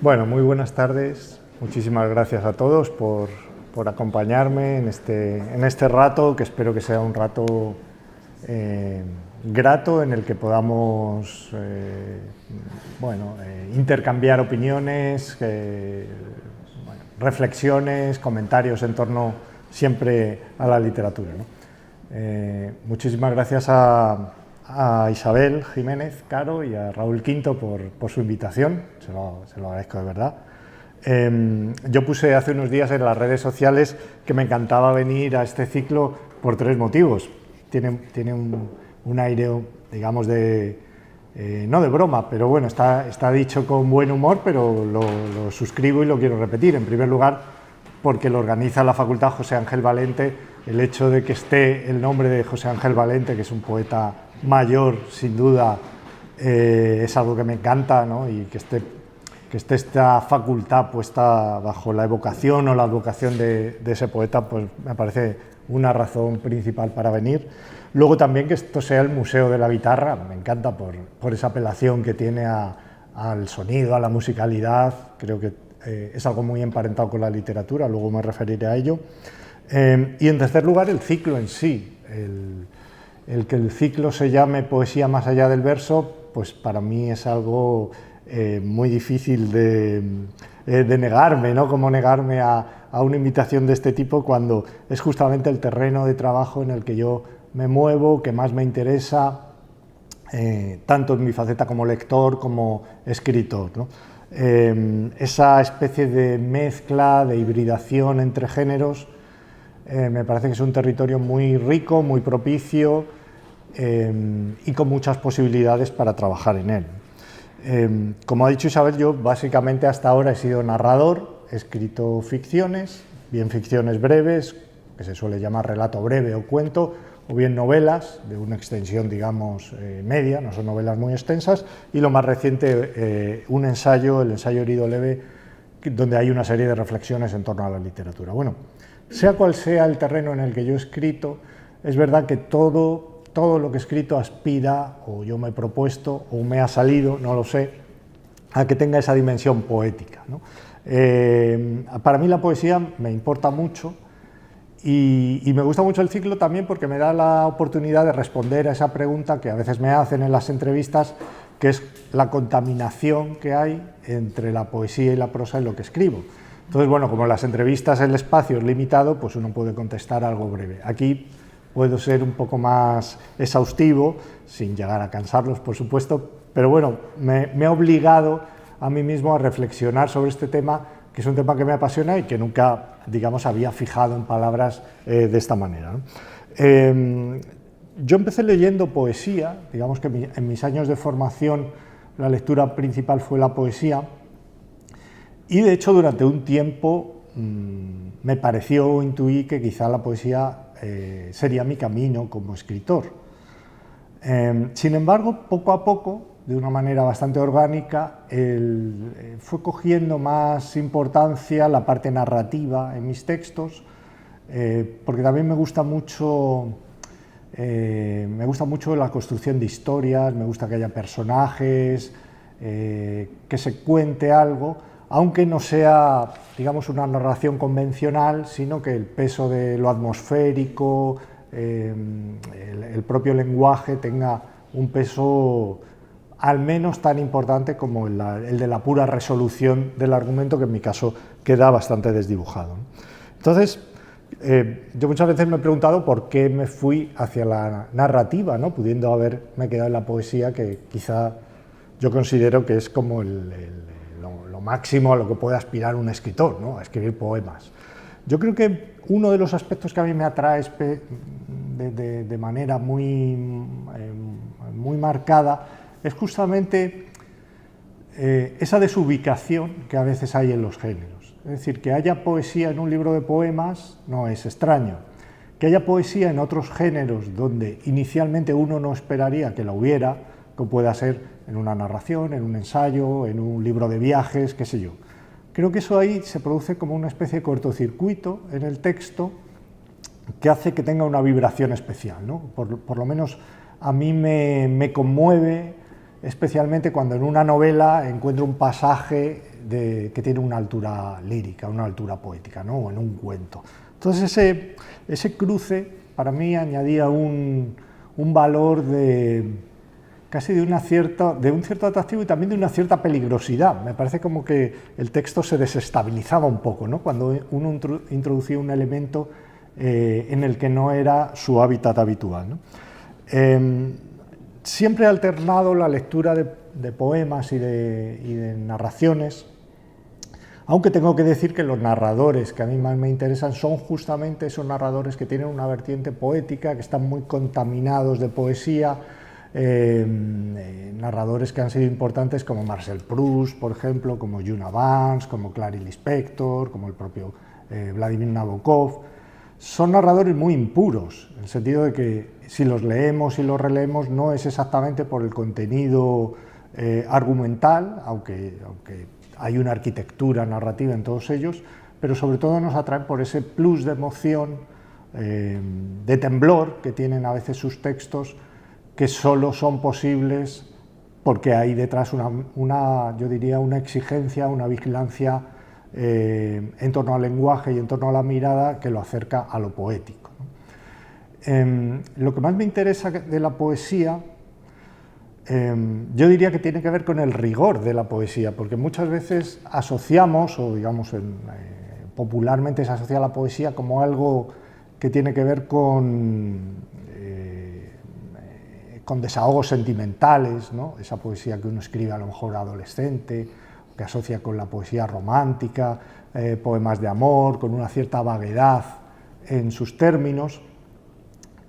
Bueno, muy buenas tardes. Muchísimas gracias a todos por acompañarme en este rato, que espero que sea un rato grato en el que podamos intercambiar opiniones, reflexiones, comentarios en torno siempre a la literatura, ¿no? Muchísimas gracias a Isabel Jiménez Caro y a Raúl Quinto por su invitación, se lo agradezco de verdad. Yo puse hace unos días en las redes sociales que me encantaba venir a este ciclo por tres motivos. Tiene un aire, digamos, no de broma, pero bueno, está dicho con buen humor, pero lo suscribo y lo quiero repetir. En primer lugar, porque lo organiza la Facultad José Ángel Valente. El hecho de que esté el nombre de José Ángel Valente, que es un poeta mayor, sin duda, es algo que me encanta, ¿no? Y que esté esta facultad puesta bajo la evocación o la advocación de ese poeta, pues me parece una razón principal para venir. Luego también que esto sea el Museo de la Guitarra, me encanta por esa apelación que tiene al sonido, a la musicalidad. Creo que es algo muy emparentado con la literatura, luego me referiré a ello. Y en tercer lugar, el ciclo en sí. El que el ciclo se llame Poesía más allá del verso, pues para mí es algo muy difícil de negarme, ¿no? Como negarme a una invitación de este tipo cuando es justamente el terreno de trabajo en el que yo me muevo, que más me interesa, tanto en mi faceta como lector como escritor, ¿no? Esa especie de mezcla, de hibridación entre géneros, me parece que es un territorio muy rico, muy propicio y con muchas posibilidades para trabajar en él. Como ha dicho Isabel, yo básicamente hasta ahora he sido narrador, he escrito ficciones, bien ficciones breves, que se suele llamar relato breve o cuento, o bien novelas de una extensión, digamos, media, no son novelas muy extensas, y lo más reciente, un ensayo, el ensayo Herido Leve, donde hay una serie de reflexiones en torno a la literatura. Bueno, sea cual sea el terreno en el que yo he escrito, es verdad que todo lo que he escrito aspira, o yo me he propuesto, o me ha salido, no lo sé, a que tenga esa dimensión poética, ¿no? Para mí la poesía me importa mucho y me gusta mucho el ciclo también porque me da la oportunidad de responder a esa pregunta que a veces me hacen en las entrevistas, que es la contaminación que hay entre la poesía y la prosa en lo que escribo. Entonces, bueno, como en las entrevistas el espacio es limitado, pues uno puede contestar algo breve. Aquí puedo ser un poco más exhaustivo, sin llegar a cansarlos, por supuesto, pero bueno, me he obligado a mí mismo a reflexionar sobre este tema, que es un tema que me apasiona y que nunca, digamos, había fijado en palabras de esta manera, ¿no? Yo empecé leyendo poesía, digamos que en mis años de formación la lectura principal fue la poesía, y de hecho durante un tiempo me pareció o intuí que quizá la poesía sería mi camino como escritor. Sin embargo, poco a poco, de una manera bastante orgánica, fue cogiendo más importancia la parte narrativa en mis textos, porque también me gusta mucho la construcción de historias, me gusta que haya personajes, que se cuente algo, aunque no sea, digamos, una narración convencional, sino que el peso de lo atmosférico, el propio lenguaje tenga un peso al menos tan importante como el de la pura resolución del argumento, que en mi caso queda bastante desdibujado. Entonces, yo muchas veces me he preguntado por qué me fui hacia la narrativa, ¿no? Pudiendo haberme quedado en la poesía, que quizá yo considero que es como lo máximo a lo que puede aspirar un escritor, ¿no? A escribir poemas. Yo creo que uno de los aspectos que a mí me atrae de manera muy marcada es justamente esa desubicación que a veces hay en los géneros. Es decir, que haya poesía en un libro de poemas no es extraño. Que haya poesía en otros géneros donde inicialmente uno no esperaría que la hubiera, como pueda ser en una narración, en un ensayo, en un libro de viajes, qué sé yo. Creo que eso ahí se produce como una especie de cortocircuito en el texto que hace que tenga una vibración especial, ¿no? Por lo menos a mí me conmueve especialmente cuando en una novela encuentro un pasaje que tiene una altura lírica, una altura poética, ¿no? O en un cuento. Entonces ese cruce para mí añadía un valor casi de un cierto atractivo y también de una cierta peligrosidad. Me parece como que el texto se desestabilizaba un poco, ¿no? Cuando uno introducía un elemento en el que no era su hábitat habitual, ¿no? Siempre he alternado la lectura de poemas y de narraciones, aunque tengo que decir que los narradores que a mí más me interesan son justamente esos narradores que tienen una vertiente poética, que están muy contaminados de poesía, narradores que han sido importantes como Marcel Proust, por ejemplo, como Juna Vance, como Clarice Lispector, como el propio Vladimir Nabokov. Son narradores muy impuros, en el sentido de que si los leemos y los releemos no es exactamente por el contenido argumental, aunque hay una arquitectura narrativa en todos ellos, pero sobre todo nos atraen por ese plus de emoción, de temblor que tienen a veces sus textos, que solo son posibles porque hay detrás yo diría una exigencia, una vigilancia en torno al lenguaje y en torno a la mirada que lo acerca a lo poético, ¿no? Lo que más me interesa de la poesía, yo diría que tiene que ver con el rigor de la poesía, porque muchas veces asociamos, o digamos popularmente se asocia a la poesía como algo que tiene que ver con desahogos sentimentales, ¿no? Esa poesía que uno escribe a lo mejor adolescente, que asocia con la poesía romántica, poemas de amor, con una cierta vaguedad en sus términos,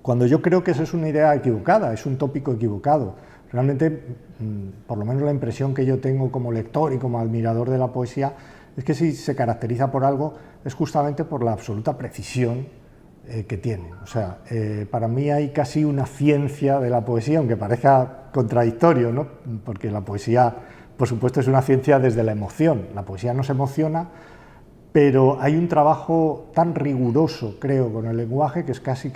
cuando yo creo que eso es una idea equivocada, es un tópico equivocado. Realmente, por lo menos la impresión que yo tengo como lector y como admirador de la poesía, es que si se caracteriza por algo, es justamente por la absoluta precisión que tiene. O sea, para mí hay casi una ciencia de la poesía, aunque parezca contradictorio, ¿no? Porque la poesía, por supuesto, es una ciencia desde la emoción. La poesía nos emociona, pero hay un trabajo tan riguroso, creo, con el lenguaje, que es casi,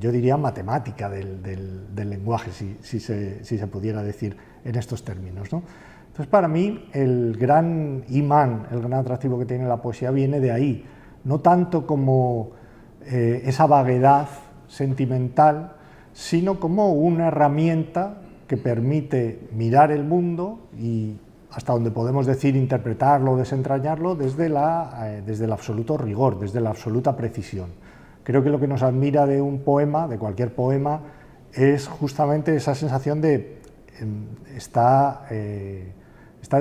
yo diría, matemática del lenguaje, si se pudiera decir en estos términos, ¿no? Entonces, para mí, el gran imán, el gran atractivo que tiene la poesía viene de ahí, no tanto como esa vaguedad sentimental, sino como una herramienta que permite mirar el mundo y, hasta donde podemos decir, interpretarlo, desentrañarlo desde el absoluto rigor, desde la absoluta precisión. Creo que lo que nos admira de un poema, de cualquier poema, es justamente esa sensación de está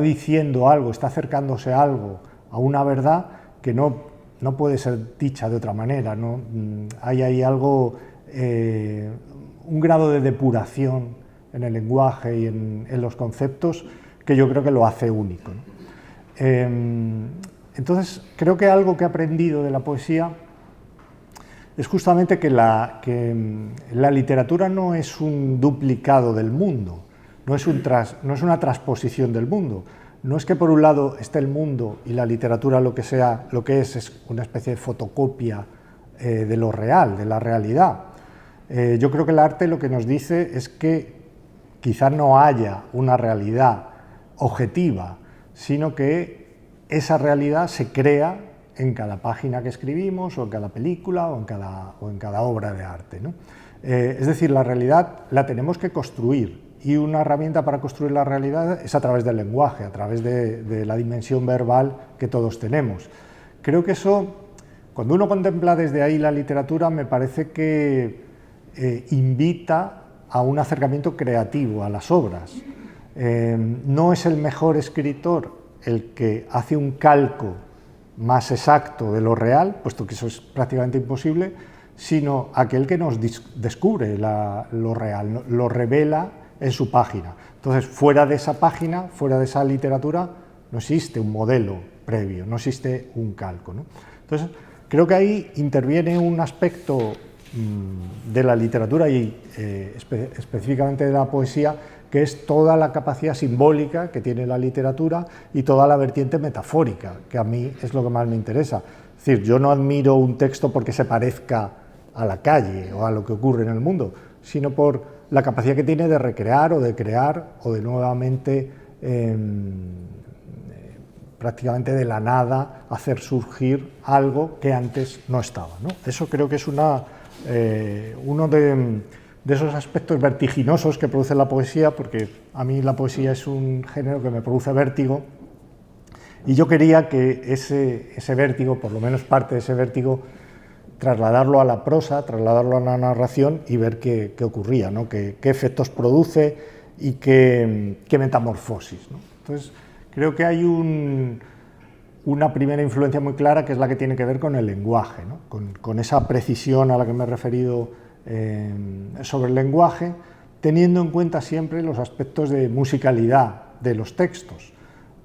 diciendo algo, está acercándose a algo, a una verdad que no puede ser dicha de otra manera, ¿no? Hay ahí algo, un grado de depuración en el lenguaje y en los conceptos que yo creo que lo hace único, ¿no? Entonces, creo que algo que he aprendido de la poesía es justamente que la literatura no es un duplicado del mundo, no es una transposición del mundo. No es que por un lado esté el mundo y la literatura lo que es una especie de fotocopia de lo real, de la realidad. Yo creo que el arte lo que nos dice es que quizás no haya una realidad objetiva, sino que esa realidad se crea en cada página que escribimos, o en cada película, o en cada obra de arte, ¿no? Es decir, la realidad la tenemos que construir, y una herramienta para construir la realidad es a través del lenguaje, a través de la dimensión verbal que todos tenemos. Creo que eso, cuando uno contempla desde ahí la literatura, me parece que invita a un acercamiento creativo a las obras. No es el mejor escritor el que hace un calco más exacto de lo real, puesto que eso es prácticamente imposible, sino aquel que nos descubre lo real, lo revela en su página. Entonces, fuera de esa página, fuera de esa literatura, no existe un modelo previo, no existe un calco, ¿no? Entonces, creo que ahí interviene un aspecto de la literatura y específicamente de la poesía, que es toda la capacidad simbólica que tiene la literatura y toda la vertiente metafórica, que a mí es lo que más me interesa. Es decir, yo no admiro un texto porque se parezca a la calle o a lo que ocurre en el mundo, sino por la capacidad que tiene de recrear o de crear o de nuevamente prácticamente de la nada hacer surgir algo que antes no estaba, ¿no? Eso creo que es uno de esos aspectos vertiginosos que produce la poesía, porque a mí la poesía es un género que me produce vértigo, y yo quería que ese vértigo, por lo menos parte de ese vértigo, trasladarlo a la prosa, trasladarlo a la narración y ver qué ocurría, ¿no? Qué efectos produce y qué metamorfosis, ¿no? Entonces, creo que hay una primera influencia muy clara, que es la que tiene que ver con el lenguaje, ¿no? Con esa precisión a la que me he referido sobre el lenguaje, teniendo en cuenta siempre los aspectos de musicalidad de los textos,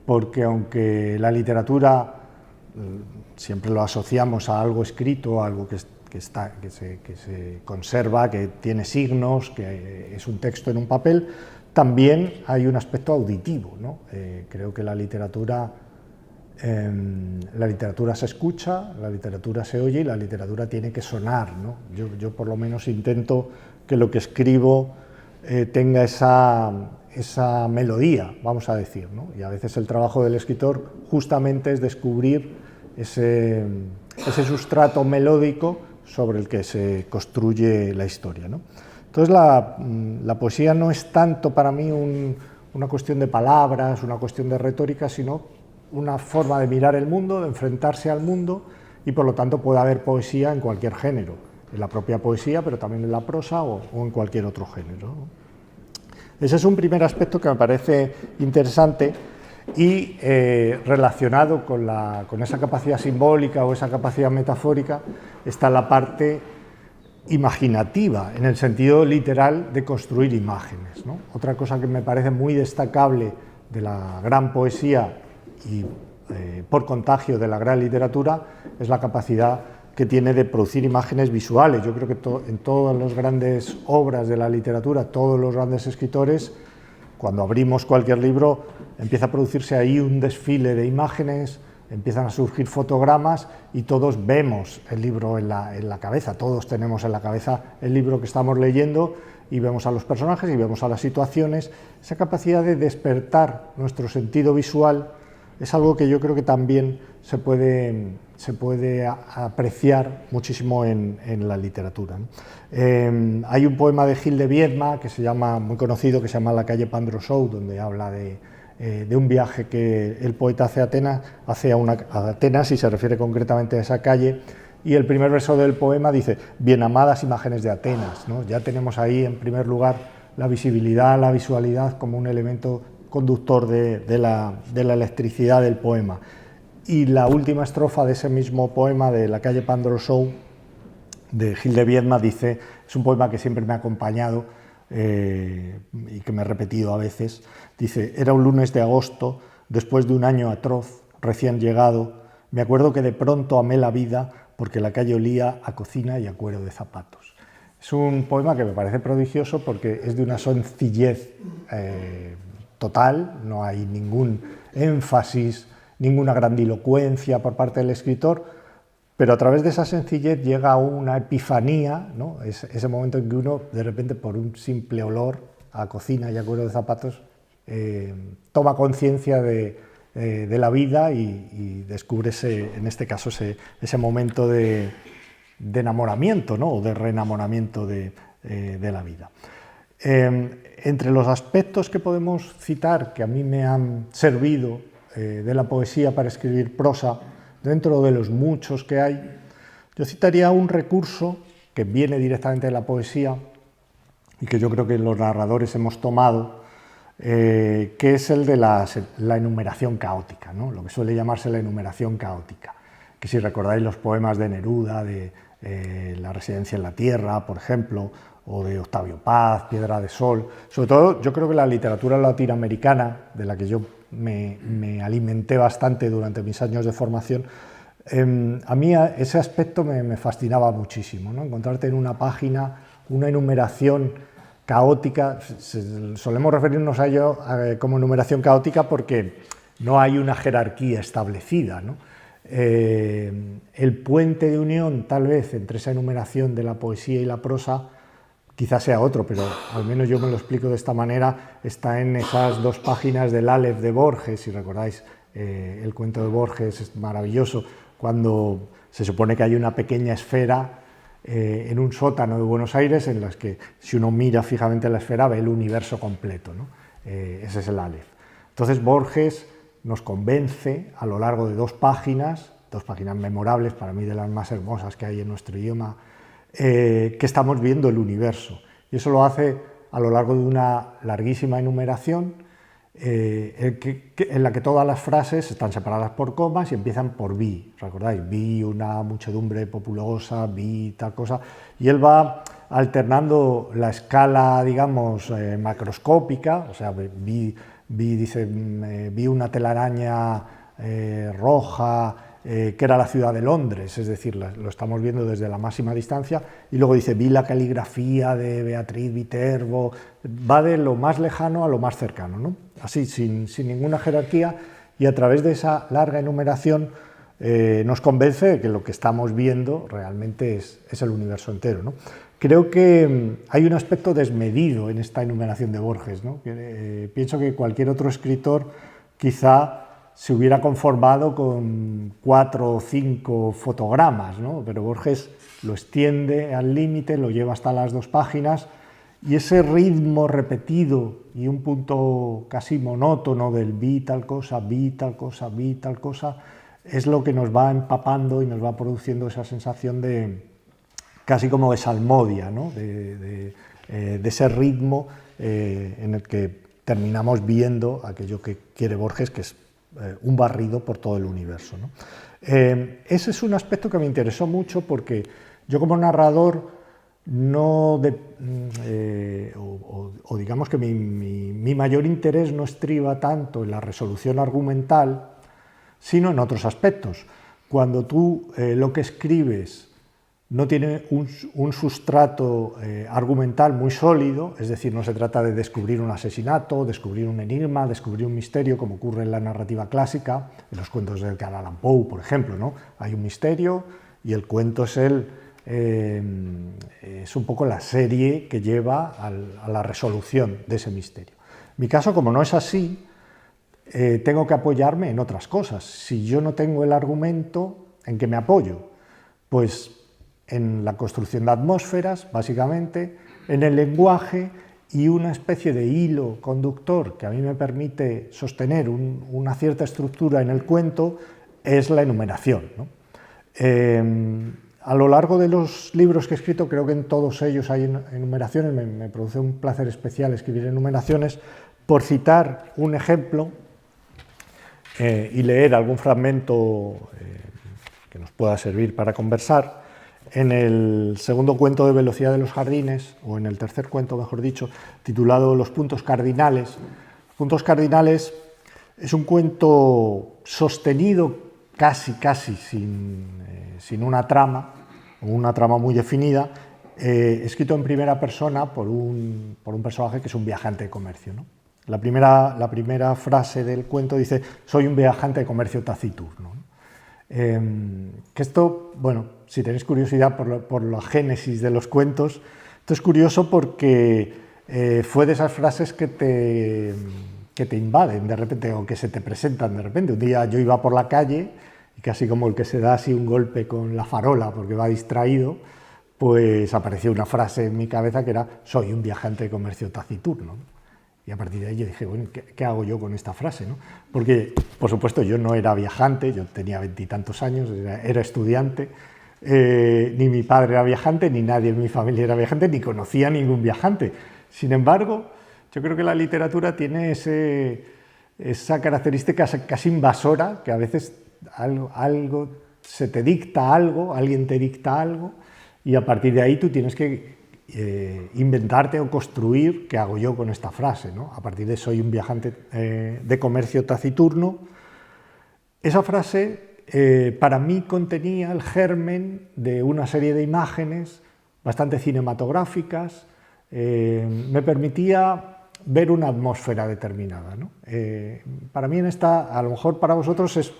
porque aunque la literatura siempre lo asociamos a algo escrito, a algo que se conserva, que tiene signos, que es un texto en un papel, también hay un aspecto auditivo, ¿no? Creo que la literatura se escucha, la literatura se oye y la literatura tiene que sonar, ¿no? Yo por lo menos intento que lo que escribo tenga esa melodía, vamos a decir, ¿no? Y a veces el trabajo del escritor justamente es descubrir ese sustrato melódico sobre el que se construye la historia, ¿no? Entonces la poesía no es tanto para mí una cuestión de palabras, una cuestión de retórica, sino una forma de mirar el mundo, de enfrentarse al mundo, y por lo tanto puede haber poesía en cualquier género, en la propia poesía, pero también en la prosa o en cualquier otro género, ¿no? Ese es un primer aspecto que me parece interesante y relacionado con esa capacidad simbólica o esa capacidad metafórica está la parte imaginativa, en el sentido literal de construir imágenes, ¿no? Otra cosa que me parece muy destacable de la gran poesía y por contagio de la gran literatura es la capacidad que tiene de producir imágenes visuales. Yo creo que en todas las grandes obras de la literatura, todos los grandes escritores, cuando abrimos cualquier libro, empieza a producirse ahí un desfile de imágenes, empiezan a surgir fotogramas y todos vemos el libro en la cabeza, todos tenemos en la cabeza el libro que estamos leyendo y vemos a los personajes y vemos a las situaciones. Esa capacidad de despertar nuestro sentido visual es algo que yo creo que también se puede apreciar muchísimo en la literatura, ¿no? Hay un poema de Gil de Viedma que se llama, muy conocido, que se llama La calle Pandrosou, donde habla de un viaje que el poeta hace a Atenas y se refiere concretamente a esa calle, y el primer verso del poema dice: bien amadas imágenes de Atenas, ¿no? Ya tenemos ahí en primer lugar la visibilidad, la visualidad como un elemento conductor de la electricidad del poema. Y la última estrofa de ese mismo poema de La calle Pandrosou de Gil de Viedma dice, es un poema que siempre me ha acompañado y que me he repetido a veces, dice: era un lunes de agosto, después de un año atroz, recién llegado, me acuerdo que de pronto amé la vida porque la calle olía a cocina y a cuero de zapatos. Es un poema que me parece prodigioso porque es de una sencillez total, no hay ningún énfasis, ninguna grandilocuencia por parte del escritor, pero a través de esa sencillez llega a una epifanía, ¿no? Ese momento en que uno, de repente, por un simple olor a cocina y a cuero de zapatos, toma conciencia de la vida y descubre, en este caso, ese momento de enamoramiento, ¿no? O de reenamoramiento de la vida. Entre los aspectos que podemos citar, que a mí me han servido de la poesía para escribir prosa, dentro de los muchos que hay, yo citaría un recurso que viene directamente de la poesía y que yo creo que los narradores hemos tomado, que es el de la enumeración caótica, ¿no? Lo que suele llamarse la enumeración caótica, que si recordáis los poemas de Neruda, de La residencia en la tierra, por ejemplo, o de Octavio Paz, Piedra de Sol, sobre todo yo creo que la literatura latinoamericana, de la que yo me alimenté bastante durante mis años de formación, a mí ese aspecto me fascinaba muchísimo, ¿no? Encontrarte en una página una enumeración caótica. Solemos referirnos a ello como enumeración caótica porque no hay una jerarquía establecida, ¿no? El puente de unión, tal vez, entre esa enumeración de la poesía y la prosa, quizás sea otro, pero al menos yo me lo explico de esta manera, está en esas dos páginas del Aleph de Borges, si recordáis El cuento de Borges es maravilloso, cuando se supone que hay una pequeña esfera en un sótano de Buenos Aires en las que, si uno mira fijamente la esfera, ve el universo completo, ¿no? Ese es el Aleph. Entonces Borges nos convence a lo largo de dos páginas memorables, para mí de las más hermosas que hay en nuestro idioma, que estamos viendo el universo. Y eso lo hace a lo largo de una larguísima enumeración en la que todas las frases están separadas por comas y empiezan por vi. ¿Recordáis? Vi una muchedumbre populosa, vi tal cosa. Y él va alternando la escala, digamos, macroscópica, o sea, vi una telaraña roja, que era la ciudad de Londres, es decir, lo estamos viendo desde la máxima distancia, y luego dice, vi la caligrafía de Beatriz Viterbo, va de lo más lejano a lo más cercano, ¿no? Así, sin ninguna jerarquía, y a través de esa larga enumeración nos convence de que lo que estamos viendo realmente es el universo entero, ¿no? Creo que hay un aspecto desmedido en esta enumeración de Borges, ¿no? Pienso que cualquier otro escritor quizá se hubiera conformado con 4 o 5 fotogramas, ¿no? Pero Borges lo extiende al límite, lo lleva hasta las 2 páginas, y ese ritmo repetido y un punto casi monótono del vi tal cosa, vi tal cosa, vi tal cosa, es lo que nos va empapando y nos va produciendo esa sensación de casi como de salmodia, ¿no? de ese ritmo en el que terminamos viendo aquello que quiere Borges, que es un barrido por todo el universo, ¿no? Ese es un aspecto que me interesó mucho porque yo como narrador digamos que mi mayor interés no estriba tanto en la resolución argumental, sino en otros aspectos. Cuando tú lo que escribes no tiene un sustrato argumental muy sólido, es decir, no se trata de descubrir un asesinato, descubrir un enigma, descubrir un misterio, como ocurre en la narrativa clásica, en los cuentos de Edgar Allan Poe, por ejemplo, ¿no? Hay un misterio y el cuento es un poco la serie que lleva a la resolución de ese misterio. En mi caso, como no es así, tengo que apoyarme en otras cosas. Si yo no tengo el argumento, ¿en qué me apoyo? Pues en la construcción de atmósferas, básicamente, en el lenguaje y una especie de hilo conductor que a mí me permite sostener una cierta estructura en el cuento es la enumeración, ¿no? A lo largo de los libros que he escrito, creo que en todos ellos hay enumeraciones, me produce un placer especial escribir enumeraciones. Por citar un ejemplo y leer algún fragmento que nos pueda servir para conversar, en el segundo cuento de Velocidad de los Jardines, o en el tercer cuento, mejor dicho, titulado Los puntos cardinales. Los puntos cardinales es un cuento sostenido casi sin una trama, o una trama muy definida, escrito en primera persona por un personaje que es un viajante de comercio, ¿no? La primera frase del cuento dice: soy un viajante de comercio taciturno, ¿no? Que esto, bueno, si tenéis curiosidad por la génesis de los cuentos, esto es curioso porque fue de esas frases que te invaden de repente, o que se te presentan de repente. Un día yo iba por la calle y casi como el que se da así un golpe con la farola porque va distraído, pues apareció una frase en mi cabeza que era: soy un viajante de comercio taciturno, ¿no? Y a partir de ahí yo dije, bueno, ¿qué hago yo con esta frase, ¿no? Porque, por supuesto, yo no era viajante, yo tenía 20 y tantos años, era estudiante, ni mi padre era viajante, ni nadie en mi familia era viajante, ni conocía a ningún viajante. Sin embargo, yo creo que la literatura tiene esa característica casi invasora, que a veces algo se te dicta algo, alguien te dicta algo, y a partir de ahí tú tienes que inventarte o construir qué hago yo con esta frase, ¿no? A partir de soy un viajante de comercio taciturno. Esa frase para mí contenía el germen de una serie de imágenes bastante cinematográficas, me permitía ver una atmósfera determinada, ¿no? Para mí a lo mejor para vosotros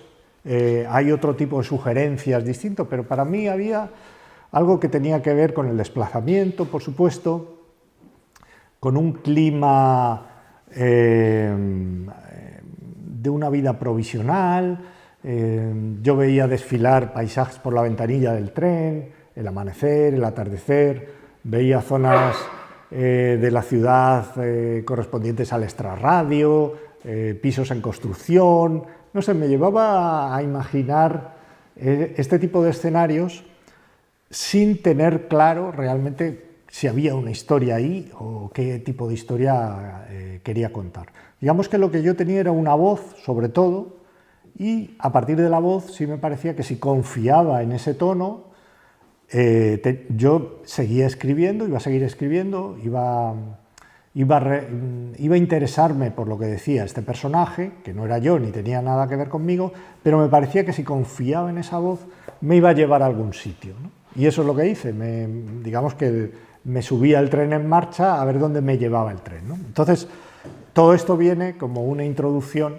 hay otro tipo de sugerencias distinto, pero para mí había algo que tenía que ver con el desplazamiento, por supuesto, con un clima de una vida provisional. Yo veía desfilar paisajes por la ventanilla del tren, el amanecer, el atardecer, veía zonas de la ciudad correspondientes al extrarradio, pisos en construcción, no sé, me llevaba a imaginar este tipo de escenarios sin tener claro realmente si había una historia ahí o qué tipo de historia quería contar. Digamos que lo que yo tenía era una voz, sobre todo, y a partir de la voz sí me parecía que si confiaba en ese tono, yo seguía escribiendo, iba a seguir escribiendo, iba a interesarme por lo que decía este personaje, que no era yo ni tenía nada que ver conmigo, pero me parecía que si confiaba en esa voz me iba a llevar a algún sitio, ¿no? Y eso es lo que hice, digamos que me subí al tren en marcha a ver dónde me llevaba el tren, ¿no? Entonces, todo esto viene como una introducción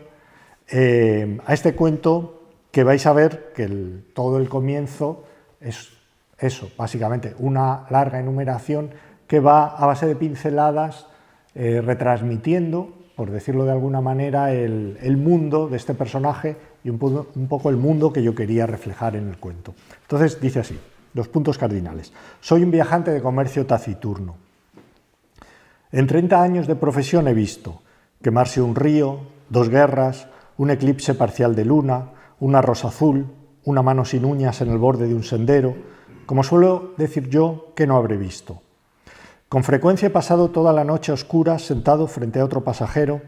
a este cuento que vais a ver que todo el comienzo es eso, básicamente una larga enumeración que va a base de pinceladas retransmitiendo, por decirlo de alguna manera, el mundo de este personaje y un poco el mundo que yo quería reflejar en el cuento. Entonces dice así, los puntos cardinales. Soy un viajante de comercio taciturno. En 30 años de profesión he visto quemarse un río, 2 guerras, un eclipse parcial de luna, una rosa azul, una mano sin uñas en el borde de un sendero, como suelo decir yo, que no habré visto. Con frecuencia he pasado toda la noche a oscuras sentado frente a otro pasajero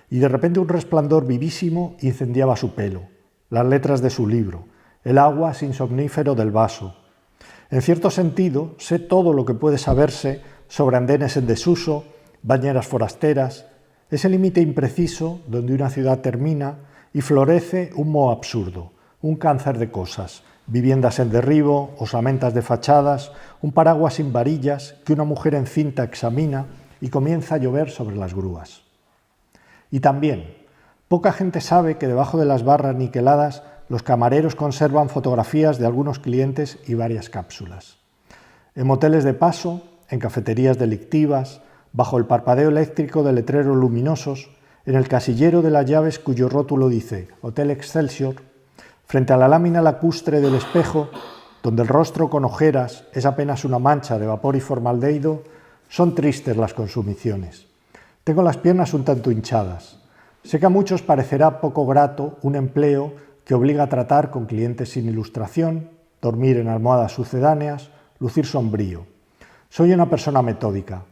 y de repente un resplandor vivísimo incendiaba su pelo, las letras de su libro, el agua sin somnífero del vaso. En cierto sentido, sé todo lo que puede saberse sobre andenes en desuso, bañeras forasteras, ese límite impreciso donde una ciudad termina y florece un moho absurdo, un cáncer de cosas, viviendas en derribo, osamentas de fachadas, un paraguas sin varillas que una mujer encinta examina y comienza a llover sobre las grúas. Y también, poca gente sabe que debajo de las barras niqueladas los camareros conservan fotografías de algunos clientes y varias cápsulas. En moteles de paso, en cafeterías delictivas, bajo el parpadeo eléctrico de letreros luminosos, en el casillero de las llaves cuyo rótulo dice Hotel Excelsior, frente a la lámina lacustre del espejo, donde el rostro con ojeras es apenas una mancha de vapor y formaldehído, son tristes las consumiciones. Tengo las piernas un tanto hinchadas. Sé que a muchos parecerá poco grato un empleo que obliga a tratar con clientes sin ilustración, dormir en almohadas sucedáneas, lucir sombrío. Soy una persona metódica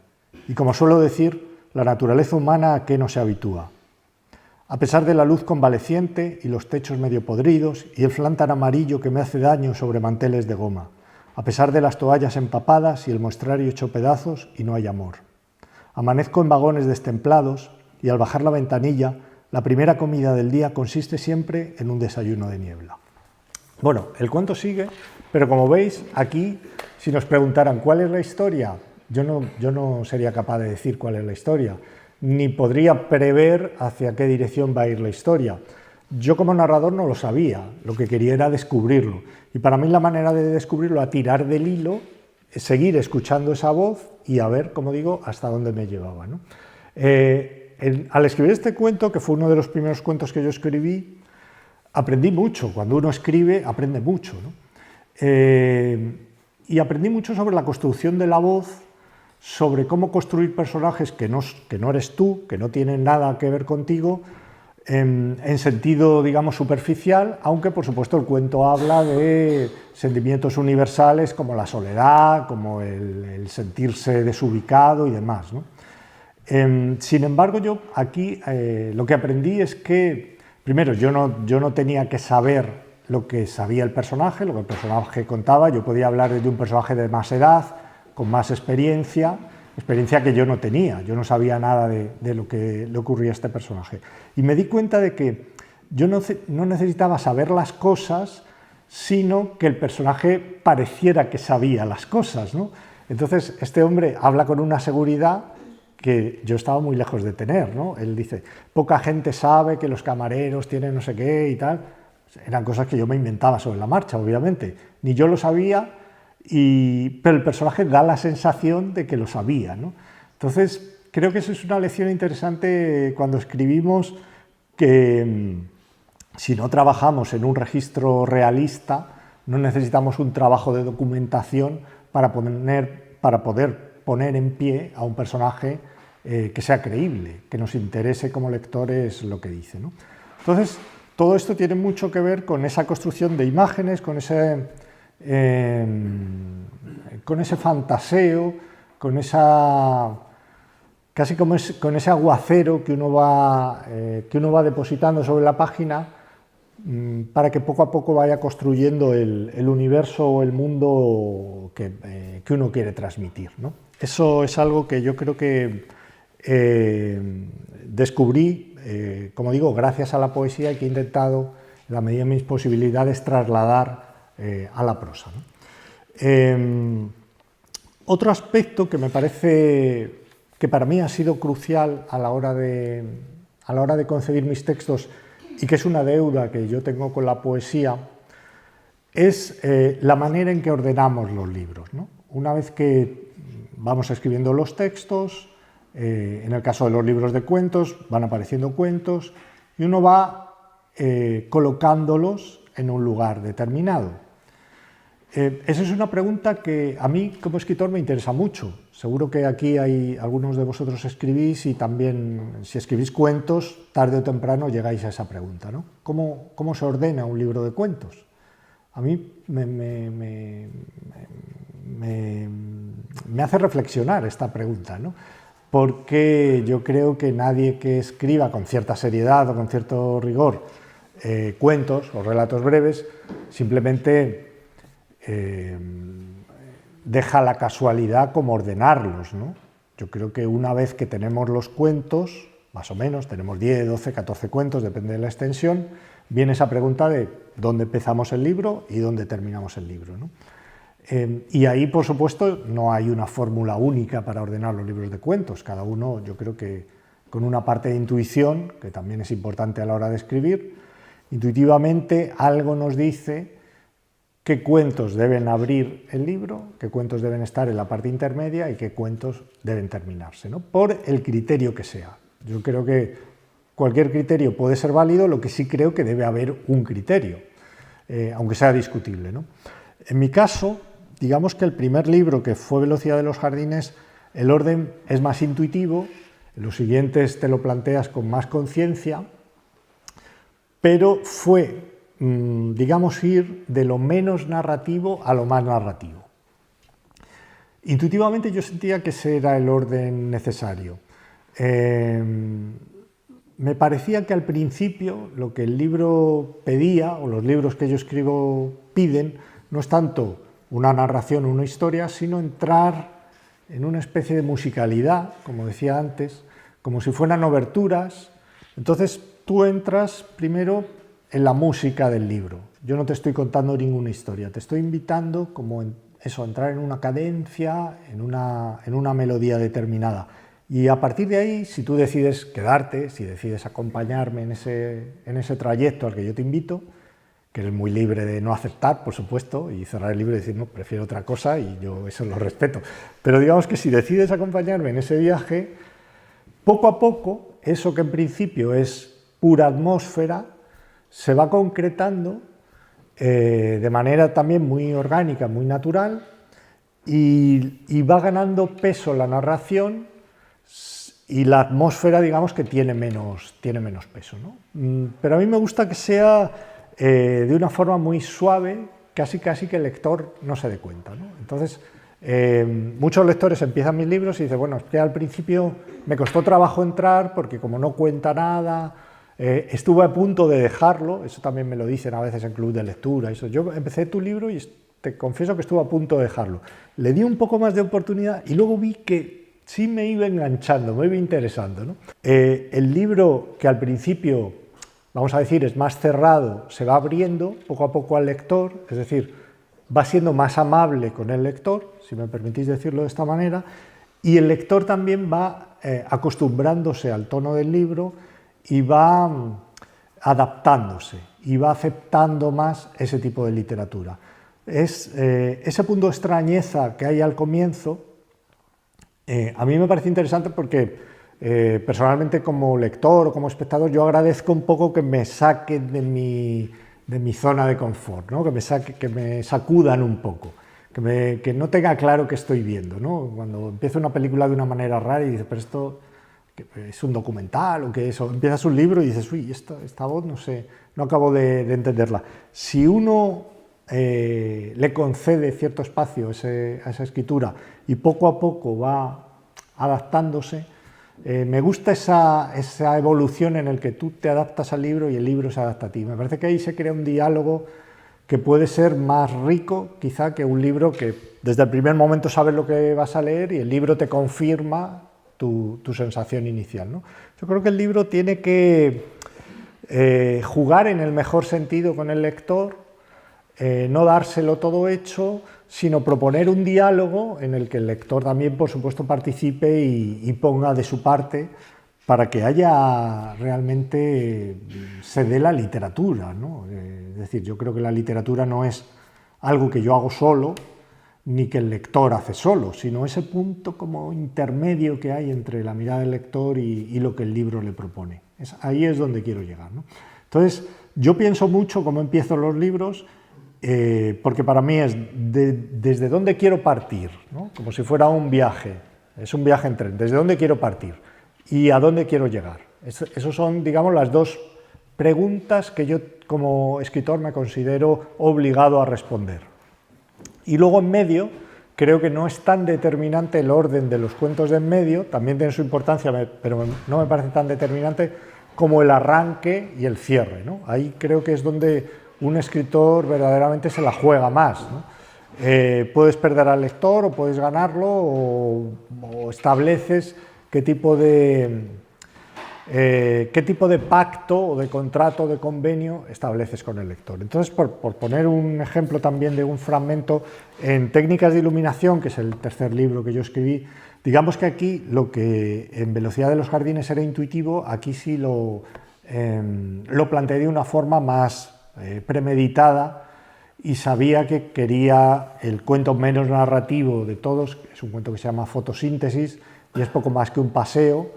y, como suelo decir, la naturaleza humana a qué no se habitúa. A pesar de la luz convaleciente y los techos medio podridos y el flan tan amarillo que me hace daño sobre manteles de goma, a pesar de las toallas empapadas y el muestrario hecho pedazos y no hay amor. Amanezco en vagones destemplados y al bajar la ventanilla, la primera comida del día consiste siempre en un desayuno de niebla. Bueno, el cuento sigue, pero como veis, aquí, si nos preguntaran cuál es la historia, yo no sería capaz de decir cuál es la historia, ni podría prever hacia qué dirección va a ir la historia. Yo como narrador no lo sabía, lo que quería era descubrirlo. Y para mí la manera de descubrirlo, a tirar del hilo, es seguir escuchando esa voz y a ver, como digo, hasta dónde me llevaba, ¿no? Al escribir este cuento, que fue uno de los primeros cuentos que yo escribí, aprendí mucho. Cuando uno escribe, aprende mucho, ¿no? Y aprendí mucho sobre la construcción de la voz, sobre cómo construir personajes que no eres tú, que no tienen nada que ver contigo, en sentido, digamos, superficial, aunque, por supuesto, el cuento habla de sentimientos universales como la soledad, como el sentirse desubicado y demás, ¿no? Sin embargo, yo aquí lo que aprendí es que, primero, yo no tenía que saber lo que sabía el personaje, lo que el personaje contaba. Yo podía hablar de un personaje de más edad, con más experiencia que yo no tenía. Yo no sabía nada de lo que le ocurría a este personaje. Y me di cuenta de que yo no necesitaba saber las cosas, sino que el personaje pareciera que sabía las cosas, ¿no? Entonces, este hombre habla con una seguridad que yo estaba muy lejos de tener, ¿no? Él dice, poca gente sabe que los camareros tienen no sé qué y tal. Eran cosas que yo me inventaba sobre la marcha, obviamente. Ni yo lo sabía, pero el personaje da la sensación de que lo sabía, ¿no? Entonces, creo que eso es una lección interesante cuando escribimos, que si no trabajamos en un registro realista, no necesitamos un trabajo de documentación para poder poner en pie a un personaje que sea creíble, que nos interese como lectores lo que dice, ¿no? Entonces, todo esto tiene mucho que ver con esa construcción de imágenes, con ese fantaseo, con esa... casi como con ese aguacero que uno va depositando sobre la página para que poco a poco vaya construyendo el universo o el mundo que uno quiere transmitir, ¿no? Eso es algo que yo creo que descubrí, como digo, gracias a la poesía y que he intentado, en la medida de mis posibilidades, trasladar a la prosa, ¿no? Otro aspecto que me parece que para mí ha sido crucial a la hora de concebir mis textos y que es una deuda que yo tengo con la poesía, es la manera en que ordenamos los libros, ¿no? Una vez que vamos escribiendo los textos, en el caso de los libros de cuentos, van apareciendo cuentos y uno va colocándolos en un lugar determinado. Esa es una pregunta que a mí como escritor me interesa mucho. Seguro que aquí hay algunos de vosotros escribís y también si escribís cuentos, tarde o temprano llegáis a esa pregunta, ¿no? ¿Cómo se ordena un libro de cuentos? A mí me hace reflexionar esta pregunta, ¿no? Porque yo creo que nadie que escriba con cierta seriedad o con cierto rigor cuentos o relatos breves simplemente deja la casualidad como ordenarlos, ¿no? Yo creo que una vez que tenemos los cuentos, más o menos, tenemos 10, 12, 14 cuentos, depende de la extensión, viene esa pregunta de dónde empezamos el libro y dónde terminamos el libro, ¿no? Y ahí, por supuesto, no hay una fórmula única para ordenar los libros de cuentos. Cada uno, yo creo que con una parte de intuición, que también es importante a la hora de escribir, intuitivamente algo nos dice qué cuentos deben abrir el libro, qué cuentos deben estar en la parte intermedia y qué cuentos deben terminarse, ¿no? Por el criterio que sea. Yo creo que cualquier criterio puede ser válido, lo que sí creo que debe haber un criterio, aunque sea discutible, ¿no? En mi caso, digamos que el primer libro, que fue Velocidad de los jardines, el orden es más intuitivo, en los siguientes te lo planteas con más conciencia, pero fue, digamos, ir de lo menos narrativo a lo más narrativo. Intuitivamente yo sentía que ese era el orden necesario. Me parecía que al principio lo que el libro pedía, o los libros que yo escribo piden, no es tanto una narración o una historia, sino entrar en una especie de musicalidad, como decía antes, como si fueran oberturas. Entonces tú entras primero en la música del libro. Yo no te estoy contando ninguna historia, te estoy invitando como a entrar en una cadencia, en una melodía determinada. Y a partir de ahí, si tú decides quedarte, si decides acompañarme en ese trayecto al que yo te invito, que eres muy libre de no aceptar, por supuesto, y cerrar el libro y decir, no, prefiero otra cosa, y yo eso lo respeto. Pero digamos que si decides acompañarme en ese viaje, poco a poco, eso que en principio es pura atmósfera, se va concretando de manera también muy orgánica, muy natural, y va ganando peso la narración, y la atmósfera, digamos, que tiene menos peso, ¿no? Pero a mí me gusta que sea de una forma muy suave, casi que el lector no se dé cuenta, ¿no? Entonces, muchos lectores empiezan mis libros y dicen, bueno, es que al principio me costó trabajo entrar porque como no cuenta nada, estuve a punto de dejarlo, eso también me lo dicen a veces en club de lectura, eso. Yo empecé tu libro y te confieso que estuve a punto de dejarlo. Le di un poco más de oportunidad y luego vi que sí me iba enganchando, me iba interesando, ¿no? El libro, que al principio, vamos a decir, es más cerrado, se va abriendo poco a poco al lector, es decir, va siendo más amable con el lector, si me permitís decirlo de esta manera, y el lector también va acostumbrándose al tono del libro y va adaptándose y va aceptando más ese tipo de literatura. Ese punto de extrañeza que hay al comienzo, a mí me parece interesante porque Personalmente, como lector o como espectador, yo agradezco un poco que me saquen de mi zona de confort, ¿no? Que me sacudan un poco, que no tenga claro qué estoy viendo, ¿no? Cuando empiezo una película de una manera rara y dices, pero esto es un documental o qué es, o empiezas un libro y dices, uy, esta voz no sé, no acabo de entenderla. Si uno le concede cierto espacio a esa escritura y poco a poco va adaptándose, me gusta esa evolución en el que tú te adaptas al libro y el libro se adapta a ti. Me parece que ahí se crea un diálogo que puede ser más rico quizá que un libro que desde el primer momento sabes lo que vas a leer y el libro te confirma tu sensación inicial, ¿no? Yo creo que el libro tiene que jugar en el mejor sentido con el lector, no dárselo todo hecho, sino proponer un diálogo en el que el lector también, por supuesto, participe y ponga de su parte para que haya realmente, se dé la literatura, ¿no? Es decir, yo creo que la literatura no es algo que yo hago solo, ni que el lector hace solo, sino ese punto como intermedio que hay entre la mirada del lector y lo que el libro le propone. Ahí es donde quiero llegar, ¿no? Entonces, yo pienso mucho cómo empiezo los libros, porque para mí es desde dónde quiero partir, ¿no? Como si fuera un viaje, es un viaje en tren, desde dónde quiero partir y a dónde quiero llegar. Esas son, digamos, las dos preguntas que yo como escritor me considero obligado a responder. Y luego en medio, creo que no es tan determinante el orden de los cuentos de en medio, también tiene su importancia, pero no me parece tan determinante como el arranque y el cierre, ¿no? Ahí creo que es donde un escritor verdaderamente se la juega más, ¿no? Puedes perder al lector o puedes ganarlo o estableces qué tipo de pacto o de contrato o de convenio estableces con el lector. Entonces, por poner un ejemplo también de un fragmento, en Técnicas de iluminación, que es el tercer libro que yo escribí, digamos que aquí lo que en Velocidad de los jardines era intuitivo, aquí sí lo planteé de una forma más premeditada y sabía que quería el cuento menos narrativo de todos, es un cuento que se llama Fotosíntesis y es poco más que un paseo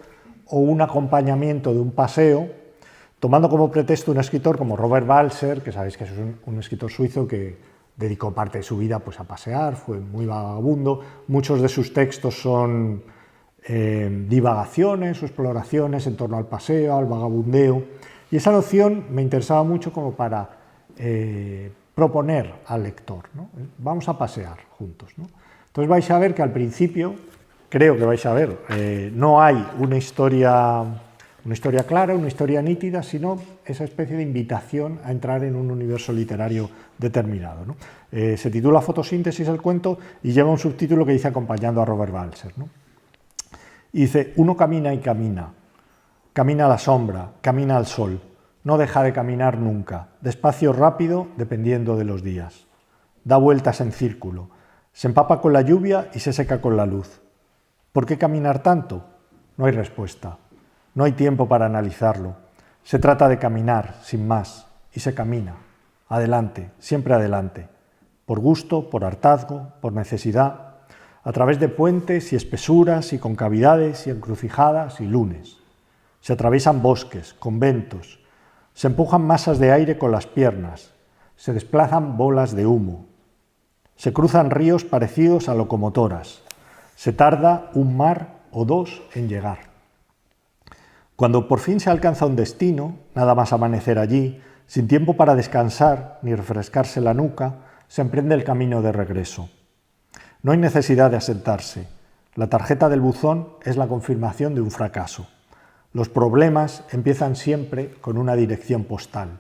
o un acompañamiento de un paseo, tomando como pretexto un escritor como Robert Walser, que sabéis que es un escritor suizo que dedicó parte de su vida pues, a pasear, fue muy vagabundo, muchos de sus textos son divagaciones o exploraciones en torno al paseo, al vagabundeo, y esa noción me interesaba mucho como para proponer al lector, ¿no? Vamos a pasear juntos, ¿no? Entonces vais a ver que al principio, creo que vais a ver, no hay una historia clara, una historia nítida, sino esa especie de invitación a entrar en un universo literario determinado, ¿no? Se titula Fotosíntesis el cuento y lleva un subtítulo que dice acompañando a Robert Walser, ¿no? Y dice, uno camina y camina, camina a la sombra, camina al sol, no deja de caminar nunca, despacio o rápido dependiendo de los días. Da vueltas en círculo, se empapa con la lluvia y se seca con la luz. ¿Por qué caminar tanto? No hay respuesta, no hay tiempo para analizarlo. Se trata de caminar, sin más, y se camina. Adelante, siempre adelante. Por gusto, por hartazgo, por necesidad, a través de puentes y espesuras y concavidades y encrucijadas y lunes. Se atraviesan bosques, conventos, se empujan masas de aire con las piernas, se desplazan bolas de humo, se cruzan ríos parecidos a locomotoras, se tarda un mar o dos en llegar. Cuando por fin se alcanza un destino, nada más amanecer allí, sin tiempo para descansar ni refrescarse la nuca, se emprende el camino de regreso. No hay necesidad de asentarse. La tarjeta del buzón es la confirmación de un fracaso. Los problemas empiezan siempre con una dirección postal.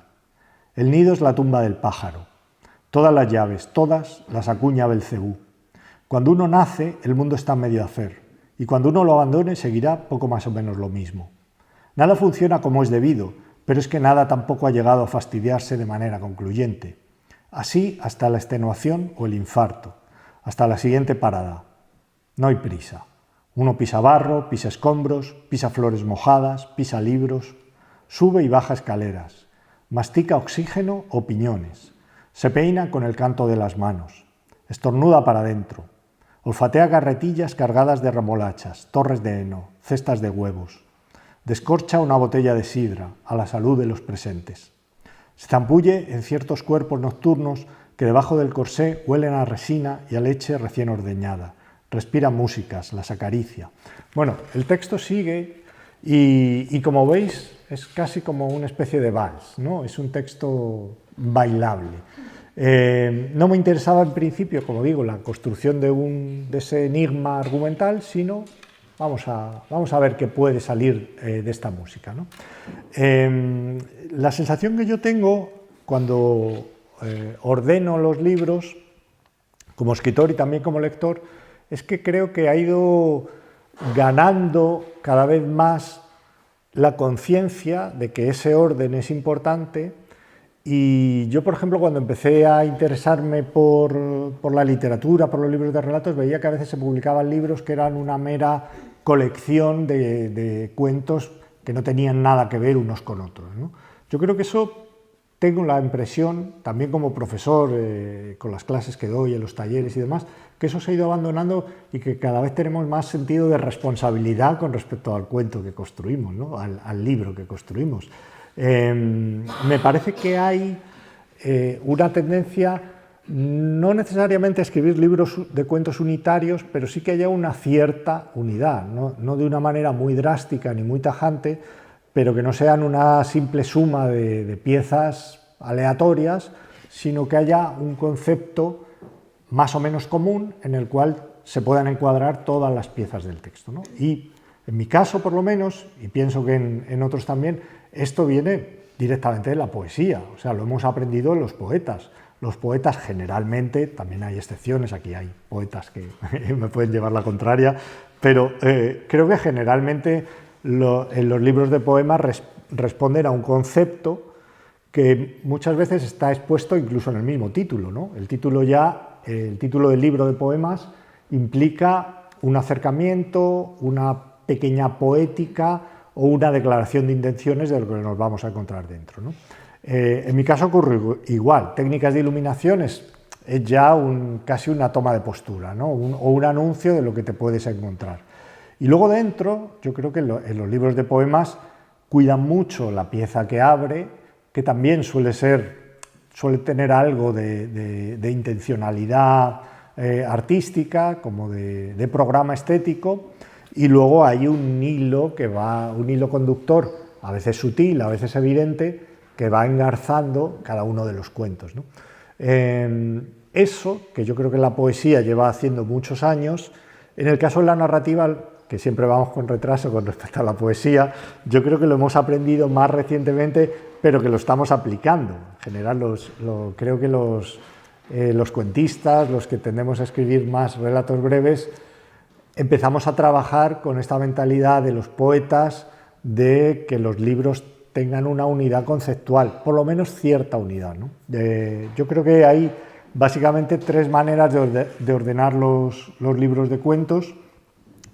El nido es la tumba del pájaro. Todas las llaves, todas las acuña Belcebú. Cuando uno nace, el mundo está a medio hacer, y cuando uno lo abandone, seguirá poco más o menos lo mismo. Nada funciona como es debido, pero es que nada tampoco ha llegado a fastidiarse de manera concluyente. Así hasta la extenuación o el infarto, hasta la siguiente parada. No hay prisa. Uno pisa barro, pisa escombros, pisa flores mojadas, pisa libros, sube y baja escaleras, mastica oxígeno o piñones, se peina con el canto de las manos, estornuda para adentro, Olfatea carretillas cargadas de remolachas, torres de heno, cestas de huevos. Descorcha una botella de sidra, a la salud de los presentes. Se zambulle en ciertos cuerpos nocturnos que debajo del corsé huelen a resina y a leche recién ordeñada. Respira músicas, las acaricia. Bueno, el texto sigue y como veis es casi como una especie de vals, ¿no? Es un texto bailable. No me interesaba en principio, como digo, la construcción de ese enigma argumental, sino vamos a ver qué puede salir de esta música, ¿no? La sensación que yo tengo cuando ordeno los libros, como escritor y también como lector, es que creo que ha ido ganando cada vez más la conciencia de que ese orden es importante. Y yo, por ejemplo, cuando empecé a interesarme por la literatura, por los libros de relatos, veía que a veces se publicaban libros que eran una mera colección de cuentos que no tenían nada que ver unos con otros, ¿no? Yo creo que eso, tengo la impresión, también como profesor, con las clases que doy en los talleres y demás, que eso se ha ido abandonando y que cada vez tenemos más sentido de responsabilidad con respecto al cuento que construimos, ¿no? al libro que construimos. Me parece que hay una tendencia, no necesariamente a escribir libros de cuentos unitarios, pero sí que haya una cierta unidad, no de una manera muy drástica ni muy tajante, pero que no sean una simple suma de piezas aleatorias, sino que haya un concepto más o menos común en el cual se puedan encuadrar todas las piezas del texto, ¿no? Y en mi caso, por lo menos, y pienso que en otros también, esto viene directamente de la poesía, o sea, lo hemos aprendido en los poetas. Los poetas generalmente, también hay excepciones, aquí hay poetas que me pueden llevar la contraria, pero creo que generalmente en los libros de poemas responden a un concepto que muchas veces está expuesto incluso en el mismo título, ¿no? El título del libro de poemas implica un acercamiento, una pequeña poética o una declaración de intenciones de lo que nos vamos a encontrar dentro, ¿no? En mi caso ocurre igual, técnicas de iluminación es ya casi una toma de postura, ¿no? O un anuncio de lo que te puedes encontrar. Y luego dentro, yo creo que en los libros de poemas cuidan mucho la pieza que abre, que también suele tener algo de intencionalidad artística, como de programa estético, y luego hay un hilo conductor, a veces sutil, a veces evidente, que va engarzando cada uno de los cuentos, ¿no? Eso, que yo creo que la poesía lleva haciendo muchos años, en el caso de la narrativa, que siempre vamos con retraso con respecto a la poesía, yo creo que lo hemos aprendido más recientemente, pero que lo estamos aplicando. En general, creo que los cuentistas, los que tendemos a escribir más relatos breves, empezamos a trabajar con esta mentalidad de los poetas de que los libros tengan una unidad conceptual, por lo menos cierta unidad, ¿no? Yo creo que hay básicamente tres maneras de ordenar los libros de cuentos,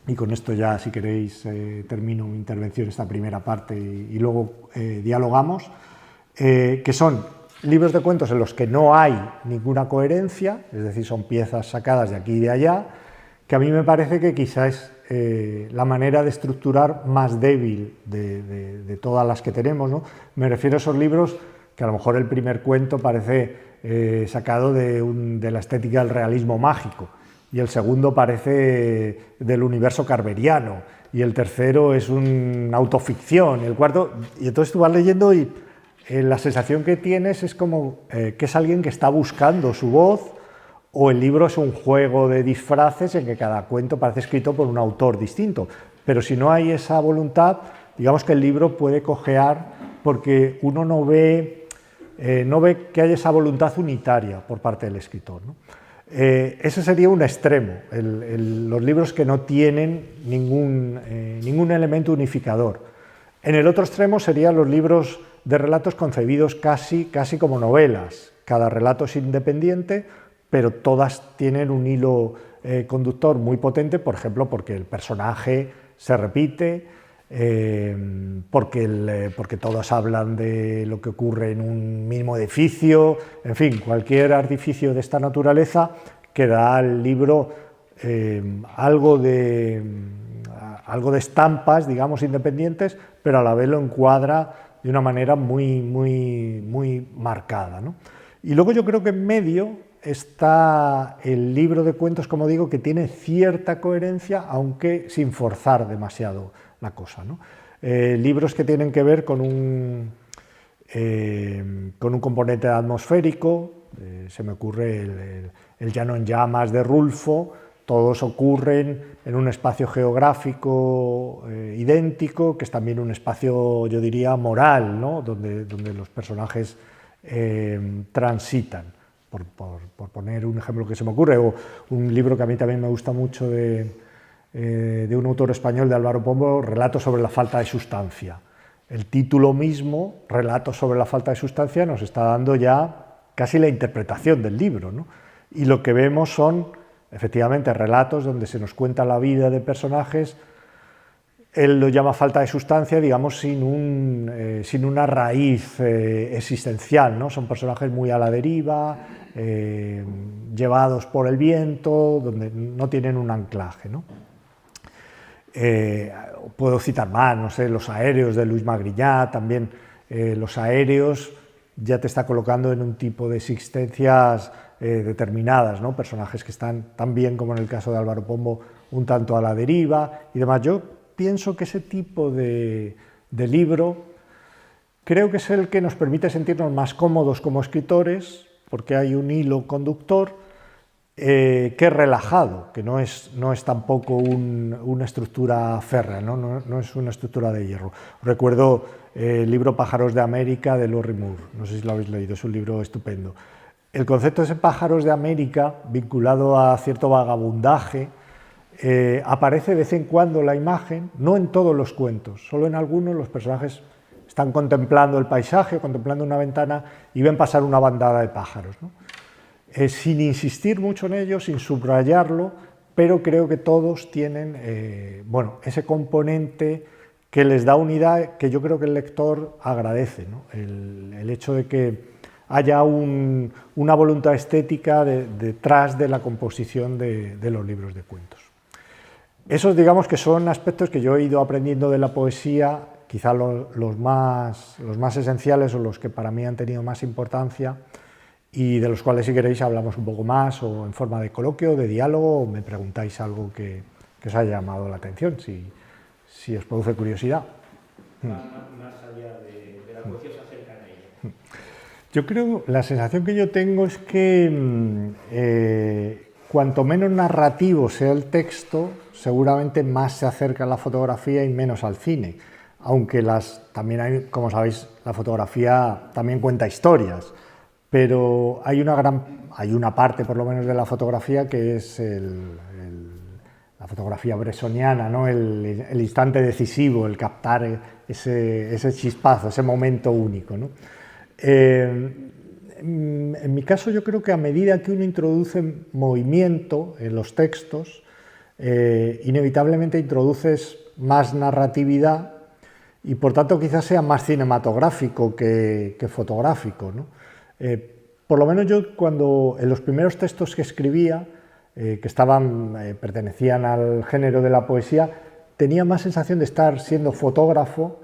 y con esto ya, si queréis, termino mi intervención, esta primera parte, y luego dialogamos, que son libros de cuentos en los que no hay ninguna coherencia, es decir, son piezas sacadas de aquí y de allá, que a mí me parece que quizás es la manera de estructurar más débil de todas las que tenemos, ¿no? Me refiero a esos libros que a lo mejor el primer cuento parece sacado de la estética del realismo mágico, y el segundo parece del universo carveriano, y el tercero es una autoficción, y el cuarto... Y entonces tú vas leyendo y la sensación que tienes es como que es alguien que está buscando su voz, o el libro es un juego de disfraces en que cada cuento parece escrito por un autor distinto. Pero si no hay esa voluntad, digamos que el libro puede cojear porque uno no ve que haya esa voluntad unitaria por parte del escritor, ¿no? Ese sería un extremo, los libros que no tienen ningún elemento unificador. En el otro extremo serían los libros de relatos concebidos casi como novelas. Cada relato es independiente, pero todas tienen un hilo conductor muy potente, por ejemplo, porque el personaje se repite, porque todos hablan de lo que ocurre en un mismo edificio, en fin, cualquier artificio de esta naturaleza que da al libro algo de estampas, digamos, independientes, pero a la vez lo encuadra de una manera muy marcada, ¿no? Y luego yo creo que en medio está el libro de cuentos, como digo, que tiene cierta coherencia, aunque sin forzar demasiado la cosa, ¿no? Libros que tienen que ver con un componente atmosférico, se me ocurre el Llano en llamas de Rulfo. Todos ocurren en un espacio geográfico idéntico, que es también un espacio, yo diría, moral, ¿no? donde los personajes transitan, por poner un ejemplo que se me ocurre, o un libro que a mí también me gusta mucho de un autor español, de Álvaro Pombo, Relatos sobre la falta de sustancia. El título mismo, Relatos sobre la falta de sustancia, nos está dando ya casi la interpretación del libro, ¿no? Y lo que vemos son, efectivamente, relatos donde se nos cuenta la vida de personajes. Él lo llama falta de sustancia, digamos, sin una raíz existencial, ¿no? Son personajes muy a la deriva, llevados por el viento, donde no tienen un anclaje, ¿no? Puedo citar más, no sé, Los aéreos de Luis Magriñá, también Los aéreos ya te está colocando en un tipo de existencias determinadas, ¿no? Personajes que están también, como en el caso de Álvaro Pombo, un tanto a la deriva y demás. Yo pienso que ese tipo de libro creo que es el que nos permite sentirnos más cómodos como escritores, porque hay un hilo conductor que es relajado, que no es tampoco una estructura férrea, no es una estructura de hierro. Recuerdo el libro Pájaros de América de Lorry Moore, no sé si lo habéis leído, es un libro estupendo. El concepto de ese Pájaros de América, vinculado a cierto vagabundaje, aparece de vez en cuando la imagen, no en todos los cuentos, solo en algunos. Los personajes están contemplando el paisaje, contemplando una ventana y ven pasar una bandada de pájaros, ¿no? Sin insistir mucho en ello, sin subrayarlo, pero creo que todos tienen ese componente que les da unidad, que yo creo que el lector agradece, ¿no? El hecho de que haya una voluntad estética detrás de la composición de los libros de cuentos. Esos, digamos, que son aspectos que yo he ido aprendiendo de la poesía, quizá los más esenciales o los que para mí han tenido más importancia, y de los cuales, si queréis, hablamos un poco más, o en forma de coloquio, de diálogo, o me preguntáis algo que os haya llamado la atención, si os produce curiosidad. Más allá de la poesía se acercan a ella. Yo creo, la sensación que yo tengo es que cuanto menos narrativo sea el texto, seguramente más se acerca a la fotografía y menos al cine. Aunque también hay, como sabéis, la fotografía también cuenta historias, pero hay una parte, por lo menos, de la fotografía que es la fotografía bressoniana, ¿no? El instante decisivo, el captar ese chispazo, ese momento único, ¿no? En mi caso, yo creo que a medida que uno introduce movimiento en los textos, inevitablemente introduces más narratividad y, por tanto, quizás sea más cinematográfico que fotográfico, ¿no? Por lo menos yo, cuando en los primeros textos que escribía, que pertenecían al género de la poesía, tenía más sensación de estar siendo fotógrafo,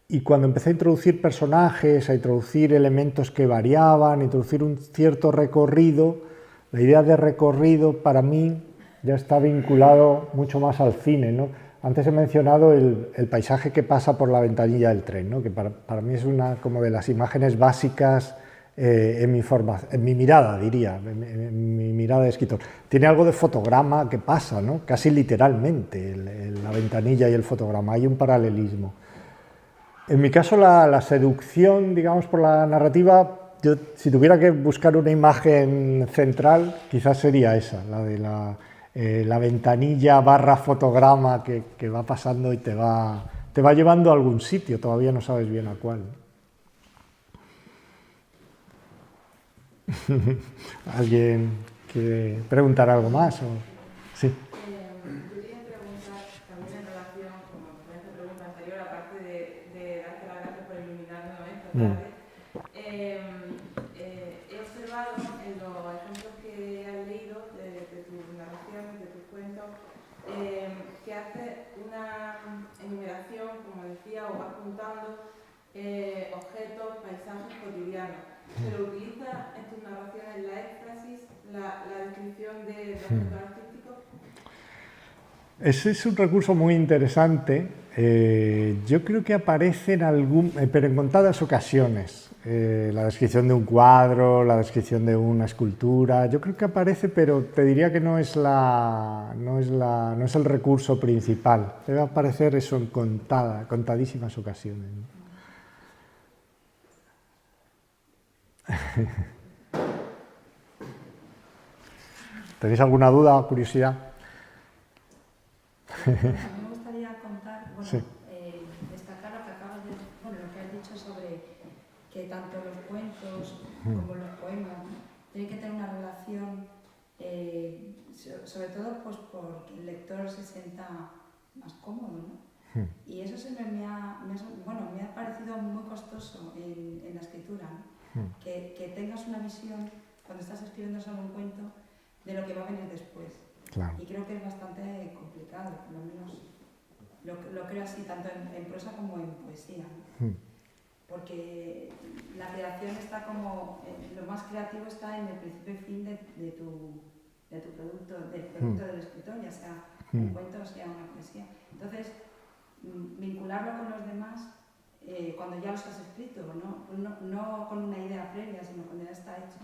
y cuando empecé a introducir personajes, a introducir elementos que variaban, a introducir un cierto recorrido, la idea de recorrido para mí ya está vinculado mucho más al cine, ¿no? Antes he mencionado el paisaje que pasa por la ventanilla del tren, ¿no? Que para mí es una como de las imágenes básicas en mi mirada, diría, en mi mirada de escritor. Tiene algo de fotograma que pasa, ¿no? Casi literalmente, la ventanilla y el fotograma, hay un paralelismo. En mi caso, la seducción, digamos, por la narrativa, yo, si tuviera que buscar una imagen central, quizás sería esa, la de la ventanilla / fotograma que va pasando y te va llevando a algún sitio, todavía no sabes bien a cuál. ¿Alguien quiere preguntar algo más? Sí. Yo quería preguntar también en relación con esta pregunta anterior, aparte de darte las gracias por iluminarme esta tarde. He observado en los ejemplos que has leído de tus narraciones, de tus cuentos, la descripción del sector artístico? Ese es un recurso muy interesante. Yo creo que aparece pero en contadas ocasiones. La descripción de un cuadro, la descripción de una escultura, yo creo que aparece, pero te diría que no es el recurso principal. Debe aparecer eso en contadísimas ocasiones, ¿no? ¿Tenéis alguna duda o curiosidad? A mí me gustaría contar, bueno, Sí. destacar lo que acabas de, bueno, lo que has dicho sobre que tanto los cuentos como los poemas, ¿no?, tienen que tener una relación, sobre todo pues porque el lector se sienta más cómodo, ¿no? Y eso siempre me ha parecido muy costoso en la escritura, ¿no? Que tengas una visión, cuando estás escribiendo sobre un cuento, de lo que va a venir después. Claro. Y creo que es bastante complicado, por lo menos lo creo así, tanto en prosa como en poesía, ¿no? Porque la creación está como, lo más creativo está en el principio y fin de tu producto, del producto del escritor, ya sea un cuento o sea una poesía. Entonces, vincularlo con los demás cuando ya los has escrito, no con una idea previa, sino cuando ya está hecho,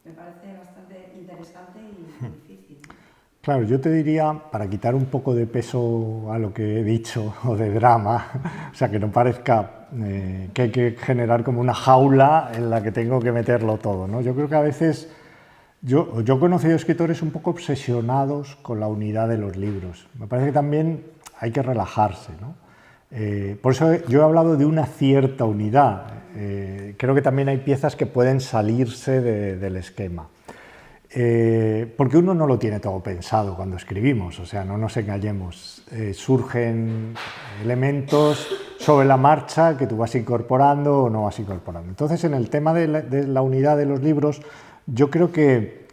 me parece bastante interesante y difícil, ¿no? Claro, yo te diría, para quitar un poco de peso a lo que he dicho, o de drama, o sea, que no parezca que hay que generar como una jaula en la que tengo que meterlo todo, ¿no? Yo creo que a veces, yo he conocido escritores un poco obsesionados con la unidad de los libros. Me parece que también hay que relajarse, ¿no? Por eso yo he hablado de una cierta unidad. Creo que también hay piezas que pueden salirse del esquema. Porque uno no lo tiene todo pensado cuando escribimos, o sea, no nos engañemos. Surgen elementos sobre la marcha que tú vas incorporando o no vas incorporando. Entonces, en el tema de la unidad de los libros, yo creo que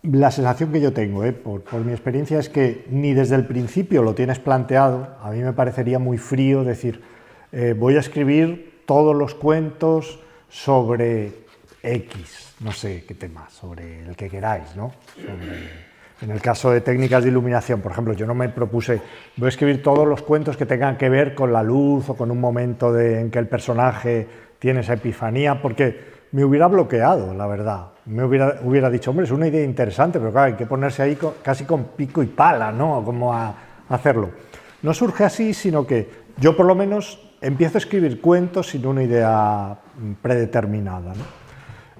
la sensación que yo tengo, por mi experiencia, es que ni desde el principio lo tienes planteado. A mí me parecería muy frío decir, voy a escribir todos los cuentos sobre X, no sé qué tema, sobre el que queráis, ¿no? En el caso de técnicas de iluminación, por ejemplo, yo no me propuse, voy a escribir todos los cuentos que tengan que ver con la luz o con un momento en que el personaje tiene esa epifanía, porque me hubiera bloqueado, la verdad. Me hubiera dicho, hombre, es una idea interesante, pero claro, hay que ponerse ahí casi con pico y pala, ¿no? Como a hacerlo. No surge así, sino que yo por lo menos empiezo a escribir cuentos sin una idea predeterminada, ¿no?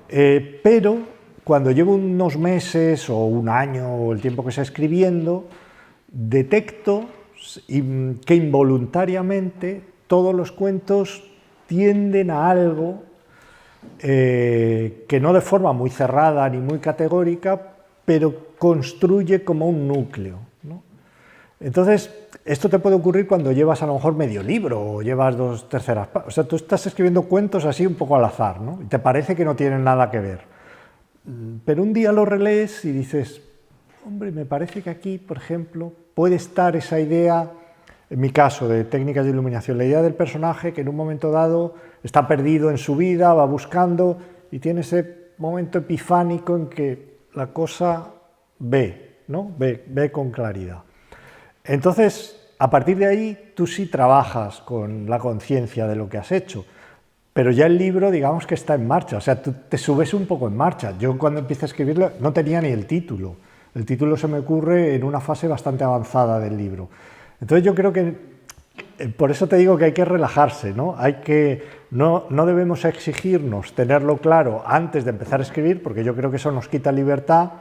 Pero cuando llevo unos meses o un año o el tiempo que sea escribiendo, detecto que involuntariamente todos los cuentos tienden a algo que no de forma muy cerrada ni muy categórica, pero construye como un núcleo, ¿no? Entonces, esto te puede ocurrir cuando llevas a lo mejor medio libro o llevas 2/3 partes. O sea, tú estás escribiendo cuentos así un poco al azar, ¿no? Y te parece que no tienen nada que ver. Pero un día lo relees y dices, hombre, me parece que aquí, por ejemplo, puede estar esa idea, en mi caso, de técnicas de iluminación, la idea del personaje que en un momento dado está perdido en su vida, va buscando y tiene ese momento epifánico en que la cosa ve, ¿no? Ve con claridad. Entonces, a partir de ahí, tú sí trabajas con la conciencia de lo que has hecho, pero ya el libro, digamos que está en marcha, o sea, tú te subes un poco en marcha. Yo cuando empecé a escribirlo no tenía ni el título se me ocurre en una fase bastante avanzada del libro. Entonces yo creo que, por eso te digo que hay que relajarse, ¿no? No debemos exigirnos tenerlo claro antes de empezar a escribir, porque yo creo que eso nos quita libertad,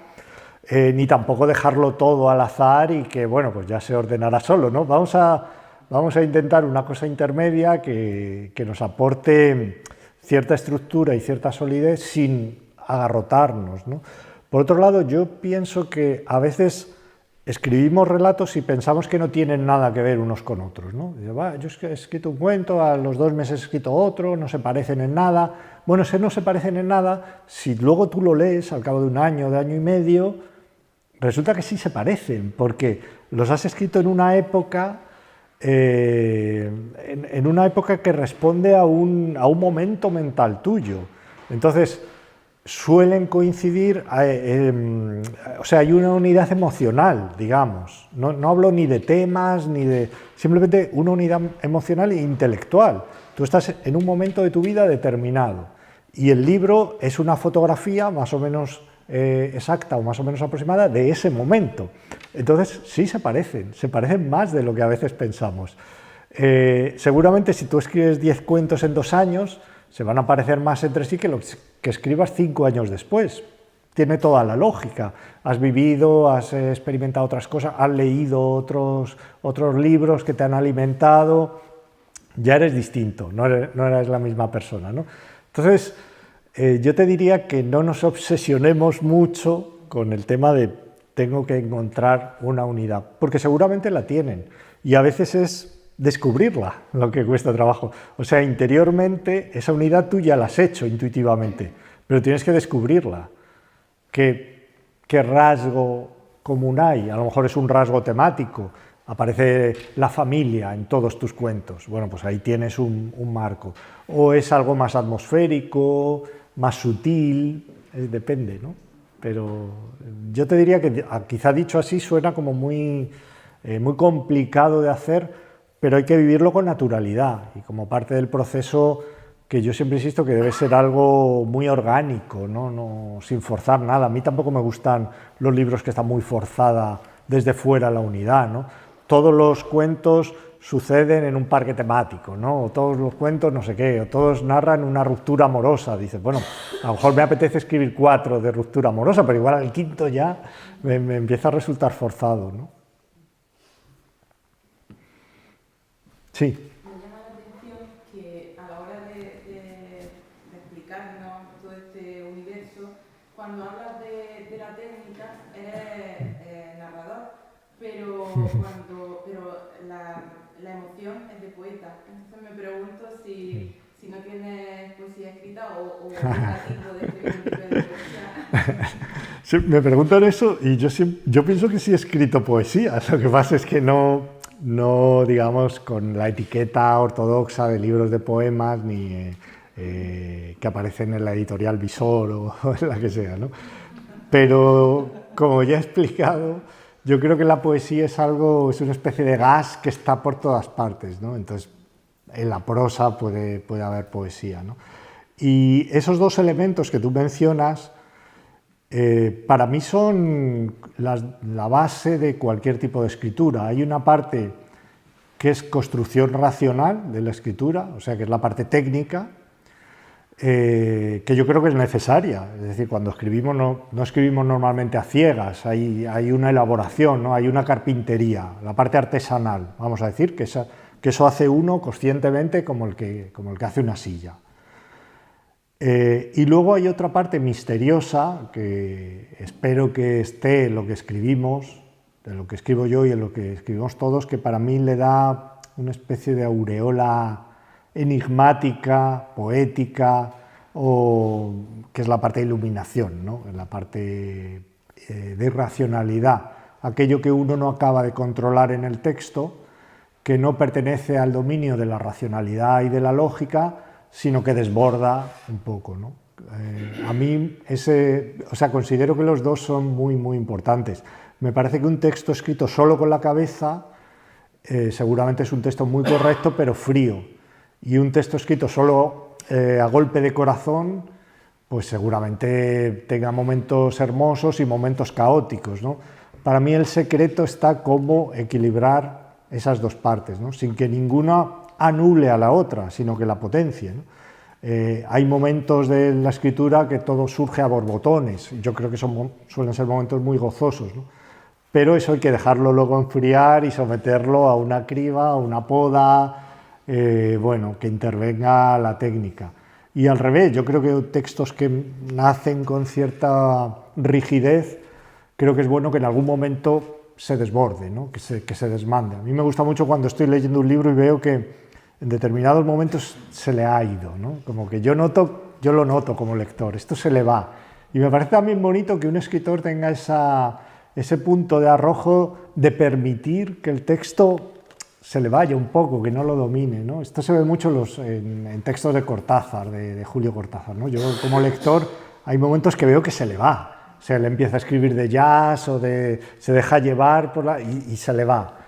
ni tampoco dejarlo todo al azar y que, bueno, pues ya se ordenará solo, ¿no? Vamos a intentar una cosa intermedia que nos aporte cierta estructura y cierta solidez sin agarrotarnos, ¿no? Por otro lado, yo pienso que a veces escribimos relatos y pensamos que no tienen nada que ver unos con otros, ¿no? Yo he escrito un cuento, a los 2 meses he escrito otro, no se parecen en nada. Bueno, no se parecen en nada, si luego tú lo lees al cabo de un año, de año y medio, resulta que sí se parecen, porque los has escrito en una época, que responde a un momento mental tuyo. Entonces, suelen coincidir, o sea, hay una unidad emocional, digamos. No hablo ni de temas, ni de... Simplemente una unidad emocional e intelectual. Tú estás en un momento de tu vida determinado y el libro es una fotografía más o menos exacta o más o menos aproximada de ese momento. Entonces, sí se parecen más de lo que a veces pensamos. Seguramente si tú escribes 10 cuentos en 2 años, se van a parecer más entre sí que lo que escribas 5 años después. Tiene toda la lógica. Has vivido, has experimentado otras cosas, has leído otros libros que te han alimentado, ya eres distinto, no eres la misma persona, ¿no? Entonces, yo te diría que no nos obsesionemos mucho con el tema de tengo que encontrar una unidad, porque seguramente la tienen, y a veces es descubrirla lo que cuesta trabajo. O sea, interiormente esa unidad tú ya la has hecho intuitivamente, pero tienes que descubrirla. ¿Qué rasgo común hay? A lo mejor es un rasgo temático, aparece la familia en todos tus cuentos, bueno, pues ahí tienes un marco. O es algo más atmosférico, más sutil, depende, ¿no? Pero yo te diría que quizá dicho así suena como muy complicado de hacer, pero hay que vivirlo con naturalidad y como parte del proceso que yo siempre insisto que debe ser algo muy orgánico, ¿no? Sin forzar nada. A mí tampoco me gustan los libros que están muy forzada desde fuera la unidad, ¿no? Todos los cuentos suceden en un parque temático, ¿no? O todos los cuentos no sé qué, o todos narran una ruptura amorosa. Dices, bueno, a lo mejor me apetece escribir 4 de ruptura amorosa, pero igual al quinto ya me empieza a resultar forzado, ¿no? Sí. Me llama la atención que a la hora de explicarnos todo este universo, cuando hablas de la técnica eres narrador, pero la emoción es de poeta. Entonces me pregunto si no tienes poesía escrita o un tipo de escribir un libro de poesía. Sí, me preguntan eso y yo pienso que sí he escrito poesía. Lo que pasa es que no digamos, con la etiqueta ortodoxa de libros de poemas ni que aparecen en la editorial Visor o en la que sea, ¿no? Pero, como ya he explicado, yo creo que la poesía es una especie de gas que está por todas partes, ¿no? Entonces, en la prosa puede haber poesía, ¿no? Y esos 2 elementos que tú mencionas, para mí son la base de cualquier tipo de escritura. Hay una parte que es construcción racional de la escritura, o sea, que es la parte técnica, que yo creo que es necesaria. Es decir, cuando escribimos no escribimos normalmente a ciegas, hay una elaboración, ¿no? Hay una carpintería, la parte artesanal, vamos a decir, que eso hace uno conscientemente como el que hace una silla. Y luego hay otra parte misteriosa, que espero que esté en lo que escribimos, en lo que escribo yo y en lo que escribimos todos, que para mí le da una especie de aureola enigmática, poética, que es la parte de iluminación, ¿no? La parte de racionalidad, aquello que uno no acaba de controlar en el texto, que no pertenece al dominio de la racionalidad y de la lógica, sino que desborda un poco, ¿no? A mí considero que los 2 son muy, muy importantes. Me parece que un texto escrito solo con la cabeza seguramente es un texto muy correcto, pero frío. Y un texto escrito solo a golpe de corazón, pues seguramente tenga momentos hermosos y momentos caóticos, ¿no? Para mí el secreto está cómo equilibrar esas 2 partes, ¿no? Sin que ninguna anule a la otra, sino que la potencie, ¿no? Hay momentos de la escritura que todo surge a borbotones, yo creo que suelen ser momentos muy gozosos, ¿no? Pero eso hay que dejarlo luego enfriar y someterlo a una criba, a una poda, que intervenga la técnica. Y al revés, yo creo que textos que nacen con cierta rigidez, creo que es bueno que en algún momento se desborde, ¿no? que se desmande. A mí me gusta mucho cuando estoy leyendo un libro y veo que en determinados momentos se le ha ido, ¿no? Como que yo lo noto como lector, esto se le va. Y me parece también bonito que un escritor tenga ese punto de arrojo de permitir que el texto se le vaya un poco, que no lo domine, ¿no? Esto se ve mucho en textos de Cortázar, de Julio Cortázar, ¿no? Yo como lector hay momentos que veo que se le va. O sea, él empieza a escribir de jazz o se deja llevar y se le va.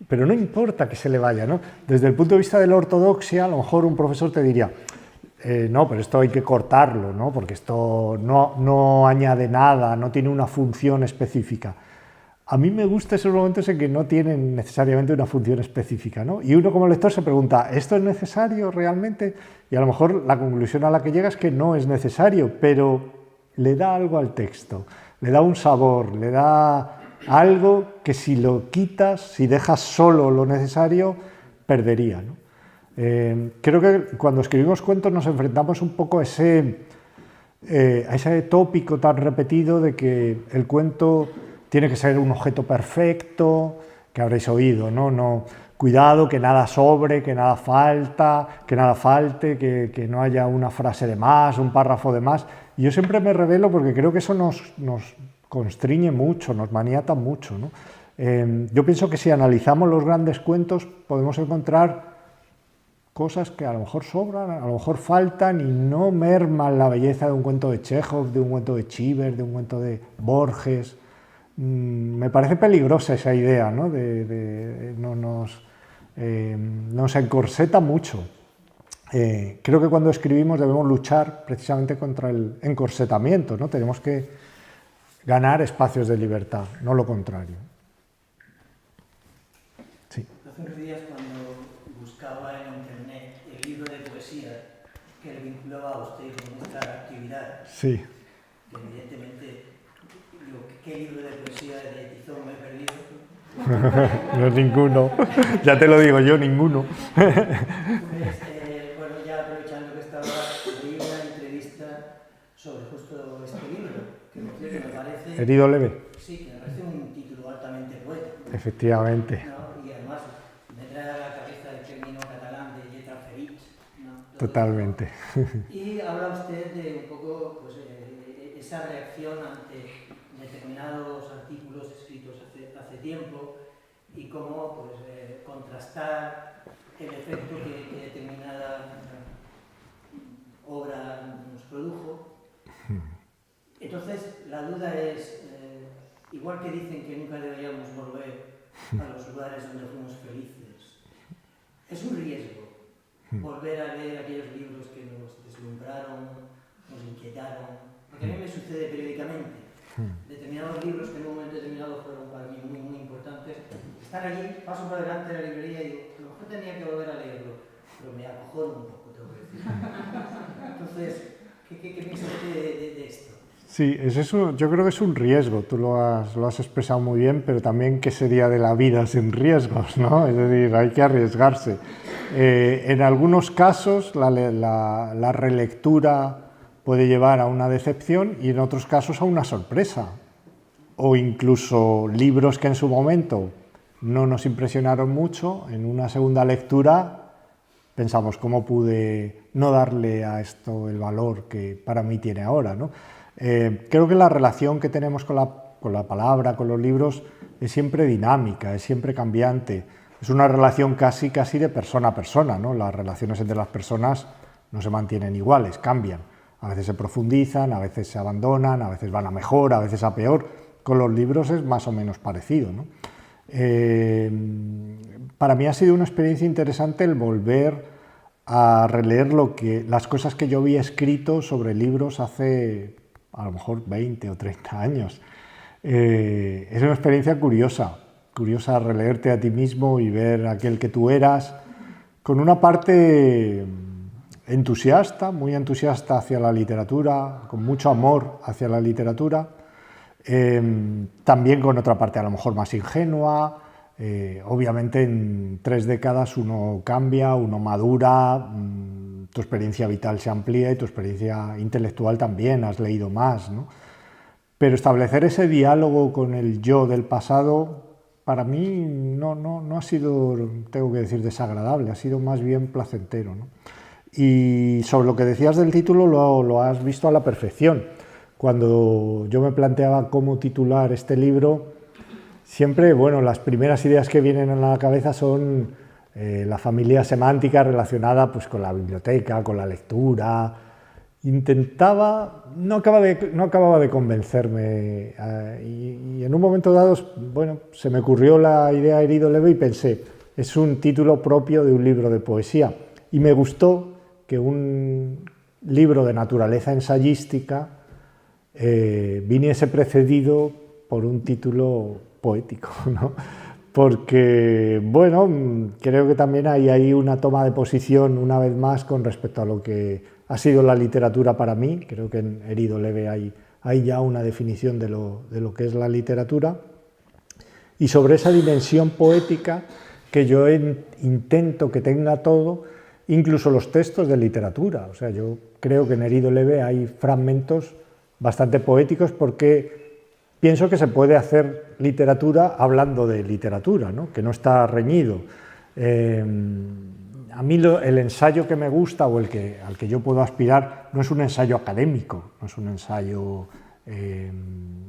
Pero no importa que se le vaya, ¿no? Desde el punto de vista de la ortodoxia, a lo mejor un profesor te diría, no, pero esto hay que cortarlo, ¿no? Porque esto no añade nada, no tiene una función específica. A mí me gustan esos momentos en que no tienen necesariamente una función específica, ¿no? Y uno como lector se pregunta, ¿esto es necesario realmente? Y a lo mejor la conclusión a la que llega es que no es necesario, pero le da algo al texto, le da un sabor, le da algo que si lo quitas, si dejas solo lo necesario, perdería, ¿no? Creo que cuando escribimos cuentos nos enfrentamos un poco a ese tópico tan repetido de que el cuento tiene que ser un objeto perfecto, que habréis oído, ¿no? Cuidado, que nada sobre, que nada falte, que no haya una frase de más, un párrafo de más. Y yo siempre me rebelo porque creo que eso nos constriñe mucho, nos maniata mucho, ¿no? Yo pienso que si analizamos los grandes cuentos podemos encontrar cosas que a lo mejor sobran, a lo mejor faltan y no merman la belleza de un cuento de Chekhov, de un cuento de Cheever, de un cuento de Borges. Me parece peligrosa esa idea, ¿no? Nos encorseta mucho. Creo que cuando escribimos debemos luchar precisamente contra el encorsetamiento, ¿no? Tenemos que ganar espacios de libertad, no lo contrario. Sí. Hace unos días cuando buscaba en internet el libro de poesía que le vinculaba a usted con esta actividad, Sí. que evidentemente, digo, ¿qué libro de poesía de Tizón me he perdido? No, ninguno. Ya te lo digo yo, ninguno. Bueno, ya aprovechando que estaba, leí una entrevista sobre justo este libro, que me parece... Herido leve. Sí, que me parece un título altamente poético. Efectivamente. ¿No? Y además me trae a la cabeza el término catalán de lletra ferit, ¿no? Totalmente. Y habla usted de un poco pues, esa reacción ante determinados artículos escritos hace tiempo y cómo pues, contrastar el efecto que determinada obra nos produjo. Entonces, la duda es, igual que dicen que nunca deberíamos volver a los lugares donde fuimos felices, es un riesgo volver a leer aquellos libros que nos deslumbraron, nos inquietaron, porque a mí me sucede periódicamente. Determinados libros que en un momento determinado fueron para mí muy, muy importantes, están allí, paso por delante de la librería y digo, a lo mejor tenía que volver a leerlo, pero me acojono un poco, tengo que decir. Entonces, ¿qué piensa usted de esto? Sí, yo creo que es un riesgo, tú lo has expresado muy bien, pero también qué sería de la vida sin riesgos, ¿no? Es decir, hay que arriesgarse. En algunos casos la relectura puede llevar a una decepción y en otros casos a una sorpresa, o incluso libros que en su momento no nos impresionaron mucho, en una segunda lectura pensamos cómo pude no darle a esto el valor que para mí tiene ahora, ¿no? Creo que la relación que tenemos con la palabra, con los libros, es siempre dinámica, es siempre cambiante. Es una relación casi de persona a persona, ¿no? Las relaciones entre las personas no se mantienen iguales, cambian. A veces se profundizan, a veces se abandonan, a veces van a mejor, a veces a peor. Con los libros es más o menos parecido, ¿no? Para mí ha sido una experiencia interesante el volver a releer las cosas que yo había escrito sobre libros hace a lo mejor 20 o 30 años. Es una experiencia curiosa releerte a ti mismo y ver aquel que tú eras, con una parte entusiasta, muy entusiasta hacia la literatura, con mucho amor hacia la literatura, también con otra parte a lo mejor más ingenua. Obviamente en 3 décadas uno cambia, uno madura, tu experiencia vital se amplía y tu experiencia intelectual también, has leído más, ¿no? Pero establecer ese diálogo con el yo del pasado, para mí no ha sido, tengo que decir, desagradable, ha sido más bien placentero, ¿no? Y sobre lo que decías del título lo has visto a la perfección. Cuando yo me planteaba cómo titular este libro, siempre, bueno, las primeras ideas que vienen a la cabeza son la familia semántica relacionada pues, con la biblioteca, con la lectura, no acababa de convencerme, y en un momento dado, bueno, se me ocurrió la idea Herido Leve y pensé, es un título propio de un libro de poesía, y me gustó que un libro de naturaleza ensayística viniese precedido por un título poético, ¿no? Porque, bueno, creo que también hay ahí una toma de posición, una vez más, con respecto a lo que ha sido la literatura para mí. Creo que en Herido Leve hay ya una definición de lo que es la literatura, y sobre esa dimensión poética que yo intento que tenga todo, incluso los textos de literatura. O sea, yo creo que en Herido Leve hay fragmentos bastante poéticos, porque pienso que se puede hacer literatura hablando de literatura, ¿no? Que no está reñido. A mí el ensayo que me gusta, o al que yo puedo aspirar, no es un ensayo académico, no es un ensayo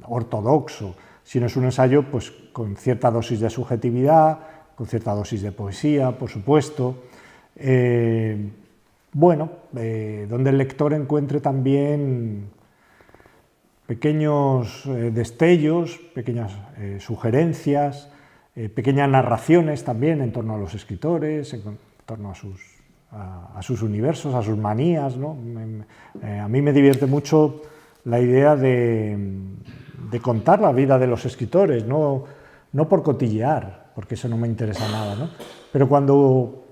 ortodoxo, sino es un ensayo pues, con cierta dosis de subjetividad, con cierta dosis de poesía, por supuesto. Donde el lector encuentre también pequeños destellos, pequeñas sugerencias, pequeñas narraciones también en torno a los escritores, en torno a sus universos, a sus manías, ¿no? A mí me divierte mucho la idea de contar la vida de los escritores, no por cotillear, porque eso no me interesa nada, ¿no? Pero cuando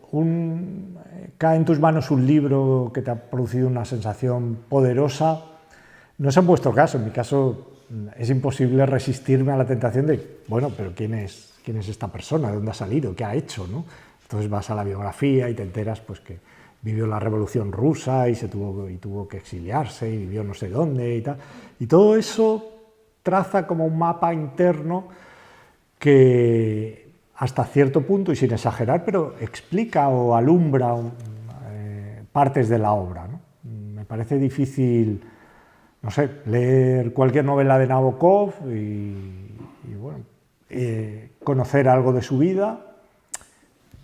cae en tus manos un libro que te ha producido una sensación poderosa, no es en vuestro caso, en mi caso es imposible resistirme a la tentación de, bueno, pero ¿quién es esta persona? ¿De dónde ha salido? ¿Qué ha hecho? ¿No? Entonces vas a la biografía y te enteras pues, que vivió la Revolución Rusa y tuvo que exiliarse y vivió no sé dónde y tal. Y todo eso traza como un mapa interno que hasta cierto punto, y sin exagerar, pero explica o alumbra partes de la obra, ¿no? Me parece difícil, no sé, leer cualquier novela de Nabokov y bueno, conocer algo de su vida,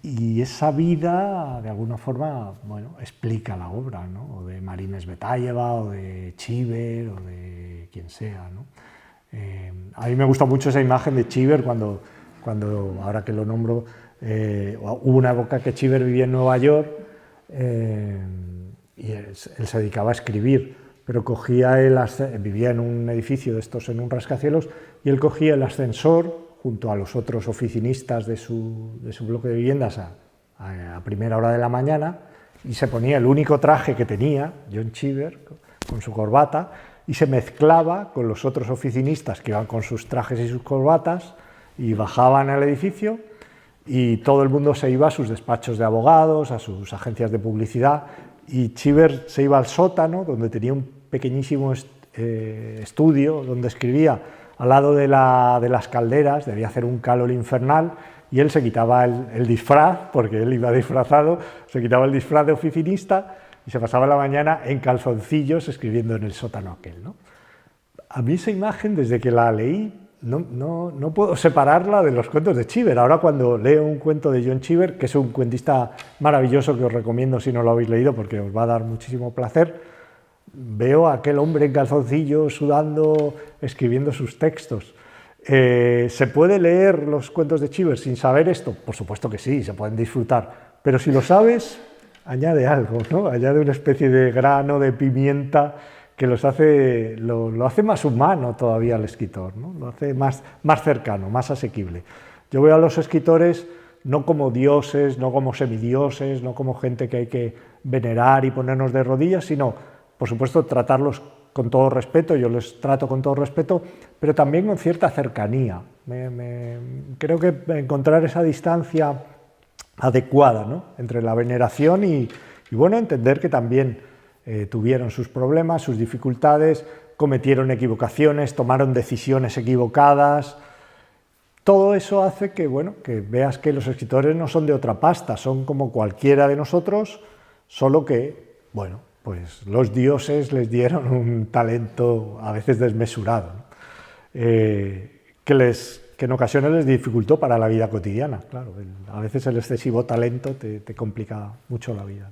y esa vida de alguna forma, bueno, explica la obra, ¿no? O de Marina Tsvetaeva, o de Chiver, o de quien sea, ¿no? A mí me gusta mucho esa imagen de Chiver cuando ahora que lo nombro, hubo una época que Chiver vivía en Nueva York, y él se dedicaba a escribir, pero vivía en un edificio de estos, en un rascacielos, y él cogía el ascensor junto a los otros oficinistas de su bloque de viviendas a primera hora de la mañana, y se ponía el único traje que tenía, John Cheever, con su corbata, y se mezclaba con los otros oficinistas que iban con sus trajes y sus corbatas, y bajaban al edificio, y todo el mundo se iba a sus despachos de abogados, a sus agencias de publicidad, y Cheever se iba al sótano, donde tenía un pequeñísimo estudio, donde escribía al lado de las calderas, debía hacer un calor infernal, y él se quitaba el disfraz, porque él iba disfrazado, se quitaba el disfraz de oficinista y se pasaba la mañana en calzoncillos escribiendo en el sótano aquel, ¿no? A mí esa imagen, desde que la leí, no puedo separarla de los cuentos de Cheever. Ahora cuando leo un cuento de John Cheever, que es un cuentista maravilloso que os recomiendo si no lo habéis leído porque os va a dar muchísimo placer, veo a aquel hombre en calzoncillos, sudando, escribiendo sus textos. ¿Se puede leer los cuentos de Cheever sin saber esto? Por supuesto que sí, se pueden disfrutar, pero si lo sabes, añade algo, ¿no? Añade una especie de grano, de pimienta, que lo hace más humano todavía al escritor, ¿no? Lo hace más cercano, más asequible. Yo veo a los escritores no como dioses, no como semidioses, no como gente que hay que venerar y ponernos de rodillas, sino, por supuesto, tratarlos con todo respeto. Yo les trato con todo respeto, pero también con cierta cercanía. Creo que encontrar esa distancia adecuada, ¿no? Entre la veneración y bueno, entender que también tuvieron sus problemas, sus dificultades, cometieron equivocaciones, tomaron decisiones equivocadas. Todo eso hace que, bueno, que veas que los escritores no son de otra pasta, son como cualquiera de nosotros, solo que, bueno, pues los dioses les dieron un talento a veces desmesurado, ¿no? Que en ocasiones les dificultó para la vida cotidiana. Claro, a veces el excesivo talento te complica mucho la vida.